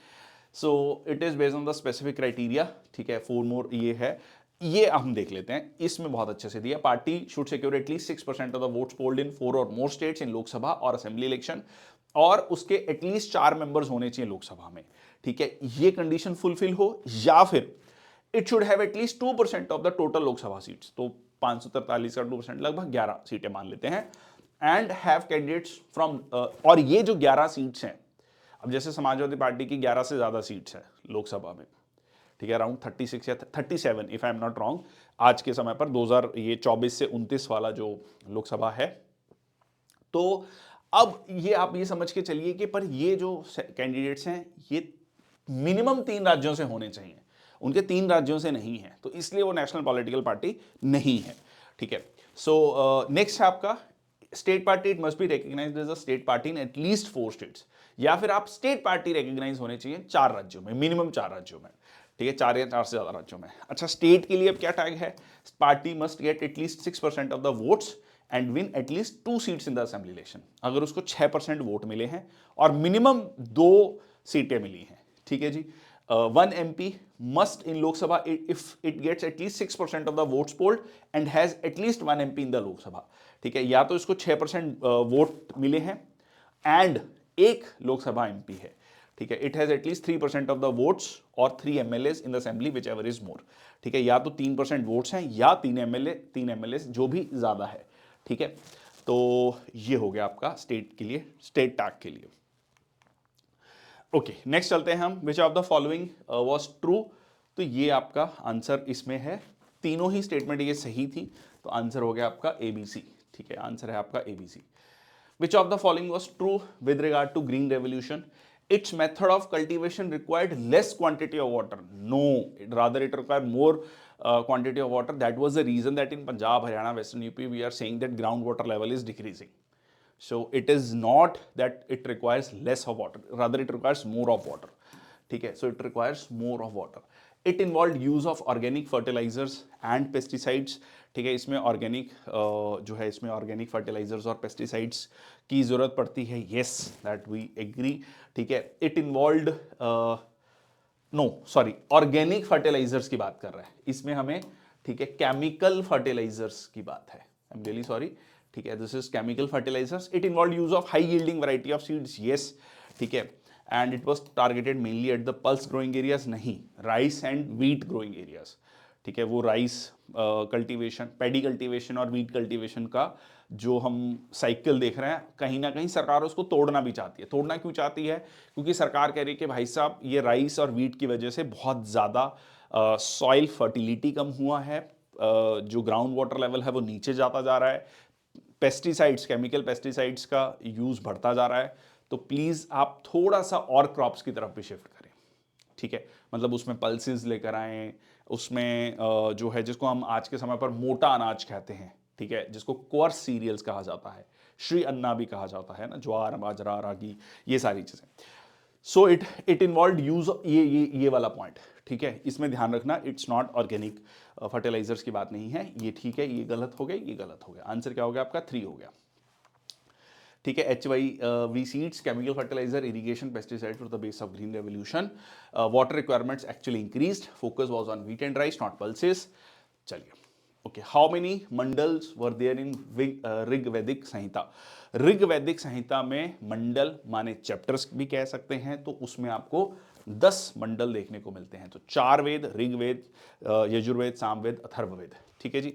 So it is based on the specific criteria, ठीक है। 4 मोर ये है, ये हम देख लेते हैं। इसमें बहुत अच्छे से दिया, party should secure at least 6% of the votes polled in 4 और मोर स्टेट्स इन लोकसभा और असेंबली इलेक्शन, और उसके एटलीस्ट 4 मेंबर्स होने चाहिए लोकसभा में, ठीक है। ये कंडीशन फुलफिल हो, या फिर it should have at least 2% of the total Lok Sabha seats, तो 543 का 2% लगभग 11 सीटें मान लेते हैं, एंड हैव कैंडिडेट्स फ्रॉम, और ये जो 11 सीट्स हैं, अब जैसे समाजवादी पार्टी की 11 से ज्यादा सीट्स हैं लोकसभा में, ठीक है, अराउंड 36 या 37 if I am not wrong, आज के समय पर 2024 से 29 वाला जो लोकसभा है। तो अब ये आप ये समझ के चलिए कि पर ये जो कैंडिडेट्स हैं ये मिनिमम 3 राज्यों से होने चाहिए, उनके 3 राज्यों से नहीं है, तो इसलिए वो नेशनल पॉलिटिकल पार्टी नहीं है, ठीक है। सो नेक्स्ट है आपका state party, it must be recognised as a state party in at least 4 states, या फिर आप स्टेट पार्टी रिकॉग्नाइज होने चाहिए 4 राज्यों में, मिनिमम 4 राज्यों में, ठीक है, 4 या 4 से ज्यादा राज्यों में। अच्छा, स्टेट के लिए अब क्या टैग है, party must get at least 6% of the votes and win at least 2 seats in the assembly election, अगर उसको 6% वोट मिले हैं और मिनिमम 2 सीटें मिली हैं, ठीक है जी। 1 MP must in Lok Sabha if it gets at least 6% of the votes polled and has at least 1 MP in the Lok Sabha, ठीक है, या तो इसको 6% वोट मिले हैं एंड एक लोकसभा MP है, ठीक है, it has at least 3% of the votes और 3 MLAs in the assembly which ever is more, ठीक है, या तो 3% वोट्स हैं या 3 MLAs जो भी ज्यादा है, ठीक है। तो ये हो गया आपका स्टेट के लिए, स्टेट टैग के लिए। ओके, नेक्स्ट चलते हैं हम, विच of the following was true, तो ये आपका आंसर इसमें है, तीनों ही स्टेटमेंट ये सही थी, तो आंसर हो गया आपका ABC, ठीक है, आंसर है आपका ABC। Which of the following was true with regard to green revolution, its method of cultivation required less quantity of water, no, rather it required more quantity of water. That was the reason that in Punjab, Haryana, Western UP we are saying that groundwater level is decreasing. So it is not that it requires less of water, rather it requires more of water, ठीक है, so it requires more of water. It involved use of organic fertilizers and pesticides, ठीक है, इसमें organic जो है इसमें organic fertilisers और pesticides की जरूरत पड़ती है, येस दैट वी एग्री, ठीक है। It involve no sorry, organic fertilisers की बात कर रहा है इसमें हमें, ठीक है, केमिकल फर्टिलाइजर्स की बात है, आई एम रियली सॉरी, ठीक है, this is chemical fertilizers. It involve use of high yielding variety of seeds, yes, ठीक है, and it was targeted mainly at the pulse growing areas, नहीं, rice and wheat growing areas, ठीक है, वो rice cultivation, paddy cultivation और wheat cultivation का जो हम साइकिल देख रहे हैं, कहीं ना कहीं सरकार उसको तोड़ना भी चाहती है। तोड़ना क्यों चाहती है, क्योंकि सरकार कह रही है कि भाई साहब ये राइस और व्हीट की वजह से बहुत ज़्यादा सॉइल फर्टिलिटी कम हुआ है, जो ग्राउंड वाटर लेवल है वो नीचे जाता जा रहा है, पेस्टिसाइड्स, केमिकल पेस्टिसाइड्स का यूज़ बढ़ता जा रहा है, तो प्लीज़ आप थोड़ा सा और क्रॉप्स की तरफ भी शिफ्ट करें, ठीक है, मतलब उसमें पल्सेस लेकर आएँ, उसमें जो है जिसको हम आज के समय पर मोटा अनाज कहते हैं, ठीक है, जिसको कोर्स सीरियल्स कहा जाता है, श्री अन्ना भी कहा जाता है ना, ज्वार, बाजरा, रागी, ये सारी चीज़ें। सो इट इन्वॉल्व यूज ये वाला पॉइंट, ठीक है, इसमें ध्यान रखना, इट्स नॉट ऑर्गेनिक फर्टिलाइजर्स की बात नहीं है ये, ठीक है, ये गलत हो गया, ये गलत हो गया, आंसर क्या हो गया आपका 3 हो गया, ठीक है। HYV seeds, chemical fertilizer, irrigation, pesticides for the base of green revolution, water requirements actually increased, focus was on wheat and rice, not pulses. चलिए, okay, how many mandals were there in Rigvedic Samhita, Rigvedic Samhita में मंडल माने चैप्टर्स भी कह सकते हैं, तो उसमें आपको 10 मंडल देखने को मिलते हैं, तो 4 वेद, ऋग्वेद, यजुर्वेद, सामवेद, अथर्ववेद, ठीक है जी।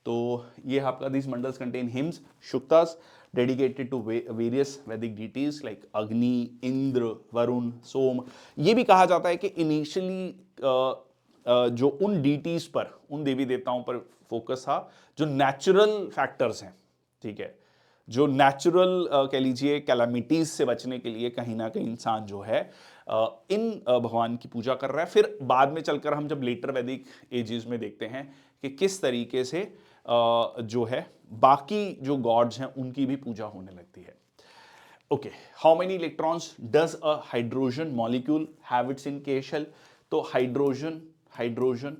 तो ये आपका this mandals contain hymns, suktas dedicated to various Vedic deities like Agni, Indra, Varun, सोम। ये भी कहा जाता है कि इनिशियली जो उन डीटीज पर, उन देवी देवताओं पर फोकस था जो नेचुरल फैक्टर्स हैं, ठीक है, जो नेचुरल कह लीजिए कैलामिटीज से बचने के लिए कहीं ना कहीं इंसान जो है इन भगवान की पूजा कर रहा है। फिर बाद में चलकर हम जब लेटर वैदिक एजेस में देखते हैं कि किस तरीके से जो है बाकी जो गॉड्स हैं उनकी भी पूजा होने लगती है। Okay, how many electrons does a hydrogen molecule have it's in के शेल, तो हाइड्रोजन,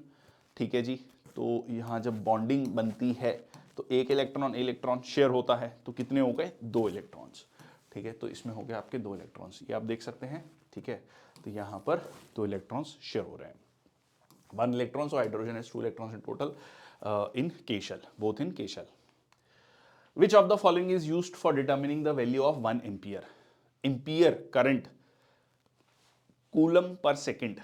ठीक है जी, तो यहाँ जब बॉन्डिंग बनती है तो एक इलेक्ट्रॉन शेयर होता है, तो कितने हो गए, 2 इलेक्ट्रॉन्स। ठीक है, तो इसमें हो गया आपके 2 इलेक्ट्रॉन्स, ये आप देख सकते हैं। ठीक है, तो यहाँ पर 2 इलेक्ट्रॉन्स शेयर हो रहे हैं। 1 electron, so hydrogen has 2 electrons in total in K shell, both in K shell. Which of the following is used for determining the value of 1 ampere? Ampere current, coulomb per second,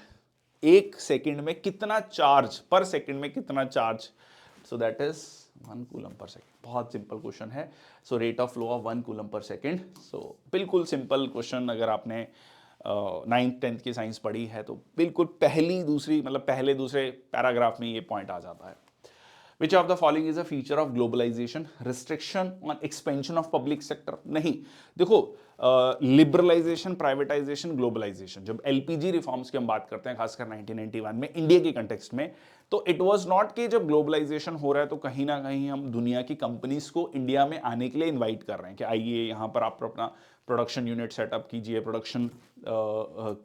एक सेकेंड में कितना charge, per second में कितना charge, so that is 1 coulomb per second. बहुत simple question है। So rate of flow of 1 coulomb per second. So बिल्कुल simple question, अगर आपने 9th 10th की साइंस पढ़ी है तो बिल्कुल पहली दूसरी मतलब पहले दूसरे पैराग्राफ में ये पॉइंट आ जाता है। Which of the following is a feature of globalization? Restriction on expansion of public sector? नहीं, देखो लिबरलाइजेशन, प्राइवेटाइजेशन, ग्लोबलाइजेशन, जब एलपीजी रिफॉर्म्स की हम बात करते हैं खासकर 1991 में इंडिया के कंटेक्स्ट में, तो इट वाज नॉट कि जब ग्लोबलाइजेशन हो रहा है तो कहीं ना कहीं हम दुनिया की कंपनीज को इंडिया में आने के लिए इनवाइट कर रहे हैं कि आइए यहाँ पर आप अपना प्रोडक्शन यूनिट सेटअप कीजिए, प्रोडक्शन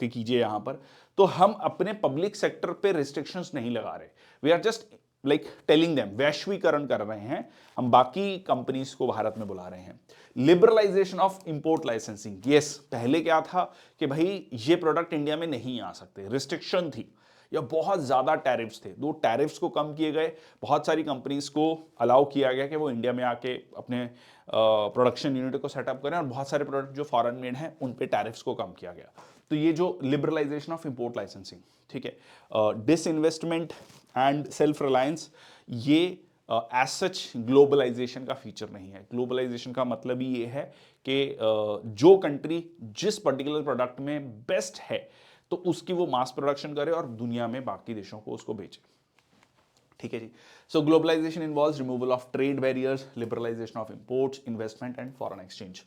कीजिए यहाँ पर। तो हम अपने पब्लिक सेक्टर पे रिस्ट्रिक्शंस नहीं लगा रहे, we are just like telling them, वैश्वीकरण कर रहे हैं, हम बाकी कंपनीज को भारत में बुला रहे हैं। Liberalisation of import licensing, yes, पहले क्या था कि भाई ये प्रोडक्ट इंडिया में नहीं आ सकते, रिस्ट्रिक्शन थी या बहुत ज्यादा टैरिफ्स थे, दो टैरिफ्स को कम किए गए, बहुत सारी कंपनीज को अलाउ किया गया कि वो इंडिया में आके अपने प्रोडक्शन यूनिट को सेटअप करें, और बहुत सारे प्रोडक्ट जो फॉरेन मेड हैं उन पे टैरिफ्स को कम किया गया। तो ये जो लिबरलाइजेशन ऑफ इंपोर्ट लाइसेंसिंग, ठीक है, डिसइन्वेस्टमेंट एंड सेल्फ रिलायंस, ये एज सच ग्लोबलाइजेशन का फीचर नहीं है। ग्लोबलाइजेशन का मतलब ही ये है कि जो कंट्री जिस पर्टिकुलर प्रोडक्ट में बेस्ट है तो उसकी वो मास प्रोडक्शन करे और दुनिया में बाकी देशों को उसको बेचे। ठीक है जी। So globalization involves removal of trade barriers, liberalization of imports, investment and foreign exchange.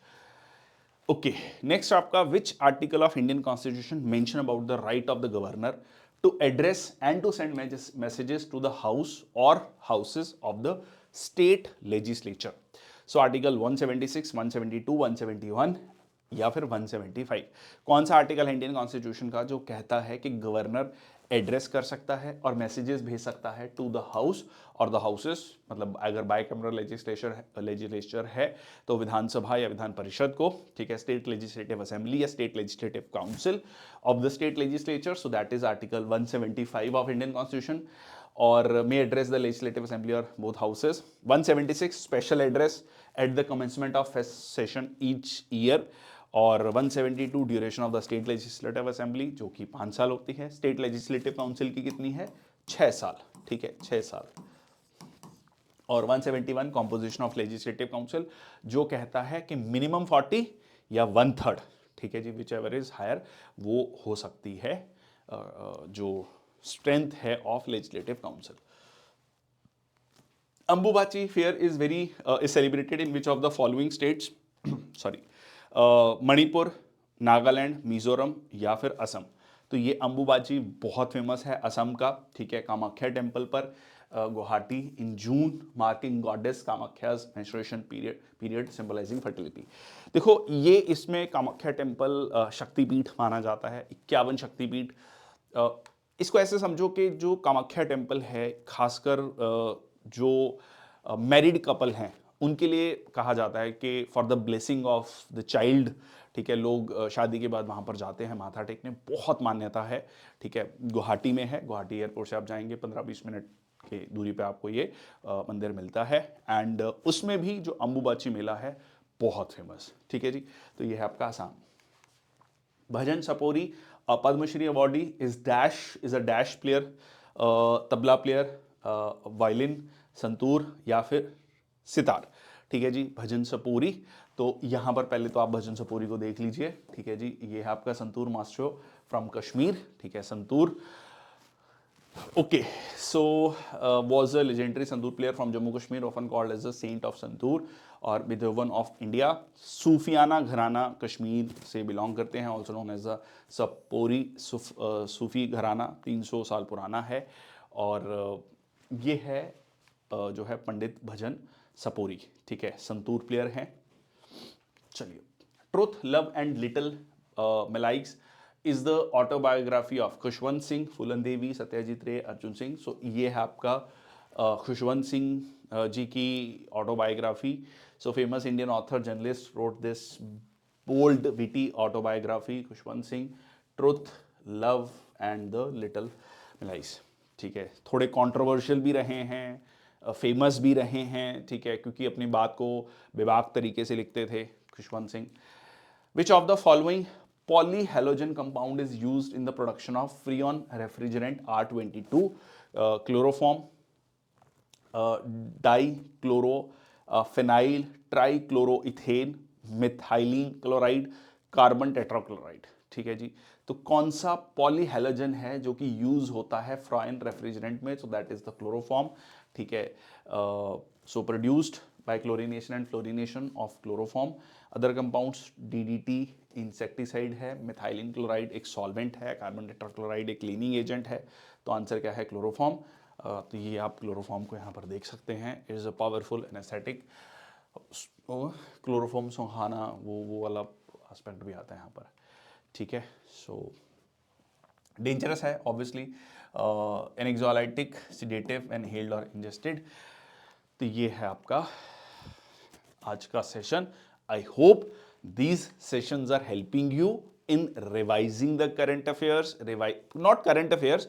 Okay, next आपका, which article of Indian constitution mention about the right of the governor to address and to send messages to the house or houses of the state legislature? So article 176, 172, 171 या फिर 175, कौन सा article है Indian constitution का जो कहता है कि गवर्नर एड्रेस कर सकता है और मैसेजेस भेज सकता है टू द हाउस और द हाउसेस, मतलब अगर बाइकैमरल लेजिस्लेचर है तो विधानसभा या विधान परिषद को, ठीक है, स्टेट लेजिस्लेटिव असेंबली या state legislative council of the state legislature, so that is article 175 of Indian constitution, और मे एड्रेस द लेजिस्लेटिव असेंबली और both houses. 176 special address at the commencement of first session each year, और 172 duration of the state legislative assembly जो कि 5 साल होती है, state legislative council की कितनी है, 6 साल, ठीक है, 6 साल। और 171 कॉम्पोजिशन ऑफ लेजिस्लेटिव काउंसिल जो कहता है कि मिनिमम 40 या 1/3, ठीक है जी, विच एवर इज हायर, वो हो सकती है जो स्ट्रेंथ है of legislative council. Ambubachi fair is celebrated in which of the following states? Sorry, Manipur, Nagaland, Mizoram या फिर असम। तो ये अंबुबाची बहुत फेमस है असम का, ठीक है, कामाख्या टेम्पल पर, Guwahati in June, marking goddess Kamakhya's menstruation period symbolizing fertility. देखो ये इसमें कामाख्या टेम्पल शक्तिपीठ माना जाता है, 51 शक्तिपीठ। इसको ऐसे समझो कि जो कामाख्या टेम्पल है खासकर जो मैरिड कपल हैं उनके लिए कहा जाता है कि for the blessing of the child, ठीक है, लोग शादी के बाद वहाँ पर जाते हैं माथा टेकने, बहुत मान्यता है, ठीक है। गुवाहाटी में है, गुवाहाटी एयरपोर्ट से आप जाएंगे 15-20 मिनट की दूरी पे आपको ये मंदिर मिलता है, एंड उसमें भी जो अंबुबाची मेला है बहुत फेमस, ठीक है जी। तो ये है आपका Assam. Bhajan Sapori Padmashri awardee is a dash player, tabla player, violin, santoor या फिर सितार, ठीक है जी। भजन सपोरी, तो यहां पर पहले तो आप भजन सपोरी को देख लीजिए, ठीक है जी। ये है आपका संतूर मास्ट्रो फ्रॉम कश्मीर, ठीक है, santoor. Okay, so was a legendary santoor player from Jammu Kashmir, often called as the saint of santoor और विद्वान ऑफ इंडिया। सूफियाना घराना कश्मीर से बिलोंग करते हैं, ऑल्सो नोन एज द सपोरी, सूफी घराना 300 साल पुराना है, और ये है जो है पंडित भजन सपोरी, ठीक है, संतूर प्लेयर हैं। चलिए, truth, love and little malice is the autobiography of Khushwant Singh, Phoolan Devi, Satyajit Ray, Arjun Singh. सो ये है आपका खुशवंत सिंह जी की autobiography. So famous Indian author journalist wrote this bold witty autobiography Khushwant Singh, truth, love and the little malice. ठीक है, थोड़े कंट्रोवर्शियल भी रहे हैं, फेमस भी रहे हैं. ठीक है, क्योंकि अपनी बात को बेबाक तरीके से लिखते थे Khushwant Singh. Which of the following polyhalogen compound is used in the production of Freon refrigerant R22? Chloroform, dichloro, trichloroethane, methylene chloride, carbon tetrachloride. ठीक है जी, तो कौन सा पॉलीहेलोजन है जो कि यूज होता है फ्राइन रेफ्रिजरेंट में? So that is the chloroform. ठीक है, so produced by chlorination and fluorination of chloroform. Other compounds DDT insecticide है, मिथाइलिन क्लोराइड एक सॉल्वेंट है, कार्बन टेट्राक्लोराइड एक क्लीनिंग एजेंट है. तो आंसर क्या है? क्लोरोफॉर्म. तो ये आप क्लोरोफॉर्म को यहाँ पर देख सकते हैं. It is a powerful anaesthetic. Chloroform सुहाना वो वाला एस्पेक्ट भी आता है यहाँ पर. ठीक है, सो डेंजरस है ऑब्वियसली. एनेक्सोलाइटिक, सिडेटिव, इनहेल्ड और इंजेस्टेड. तो ये है आपका आज का session. I hope these sessions are helping you in revising the current affairs, not current affairs,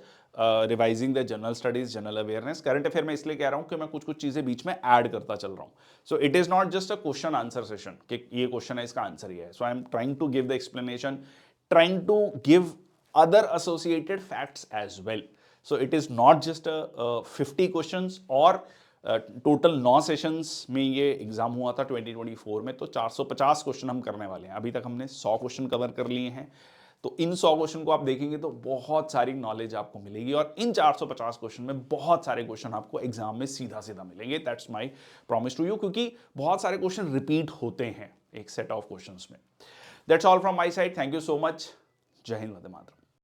revising the general studies, general awareness. Current affair में इसलिए कह रहा हूं कि मैं कुछ कुछ चीजें बीच में ऐड करता चल रहा हूं. So it is not just a question answer session कि ये क्वेश्चन है इसका आंसर ये है. So I am trying to give the explanation, trying to give other associated facts as well. So it is not just a 50 questions और total 9 sessions में ये exam हुआ था 2024 में. तो 450 क्वेश्चन हम करने वाले हैं. अभी तक हमने 100 क्वेश्चन कवर कर लिए हैं. तो इन 100 क्वेश्चन को आप देखेंगे तो बहुत सारी नॉलेज आपको मिलेगी और इन 450 क्वेश्चन में बहुत सारे क्वेश्चन आपको एग्जाम में सीधा सीधा मिलेंगे. That's my promise to you, क्योंकि बहुत सारे क्वेश्चन रिपीट होते हैं एक सेट ऑफ क्वेश्चंस में. That's all from my side. Thank you so much. Jai Hind, Vande Mataram.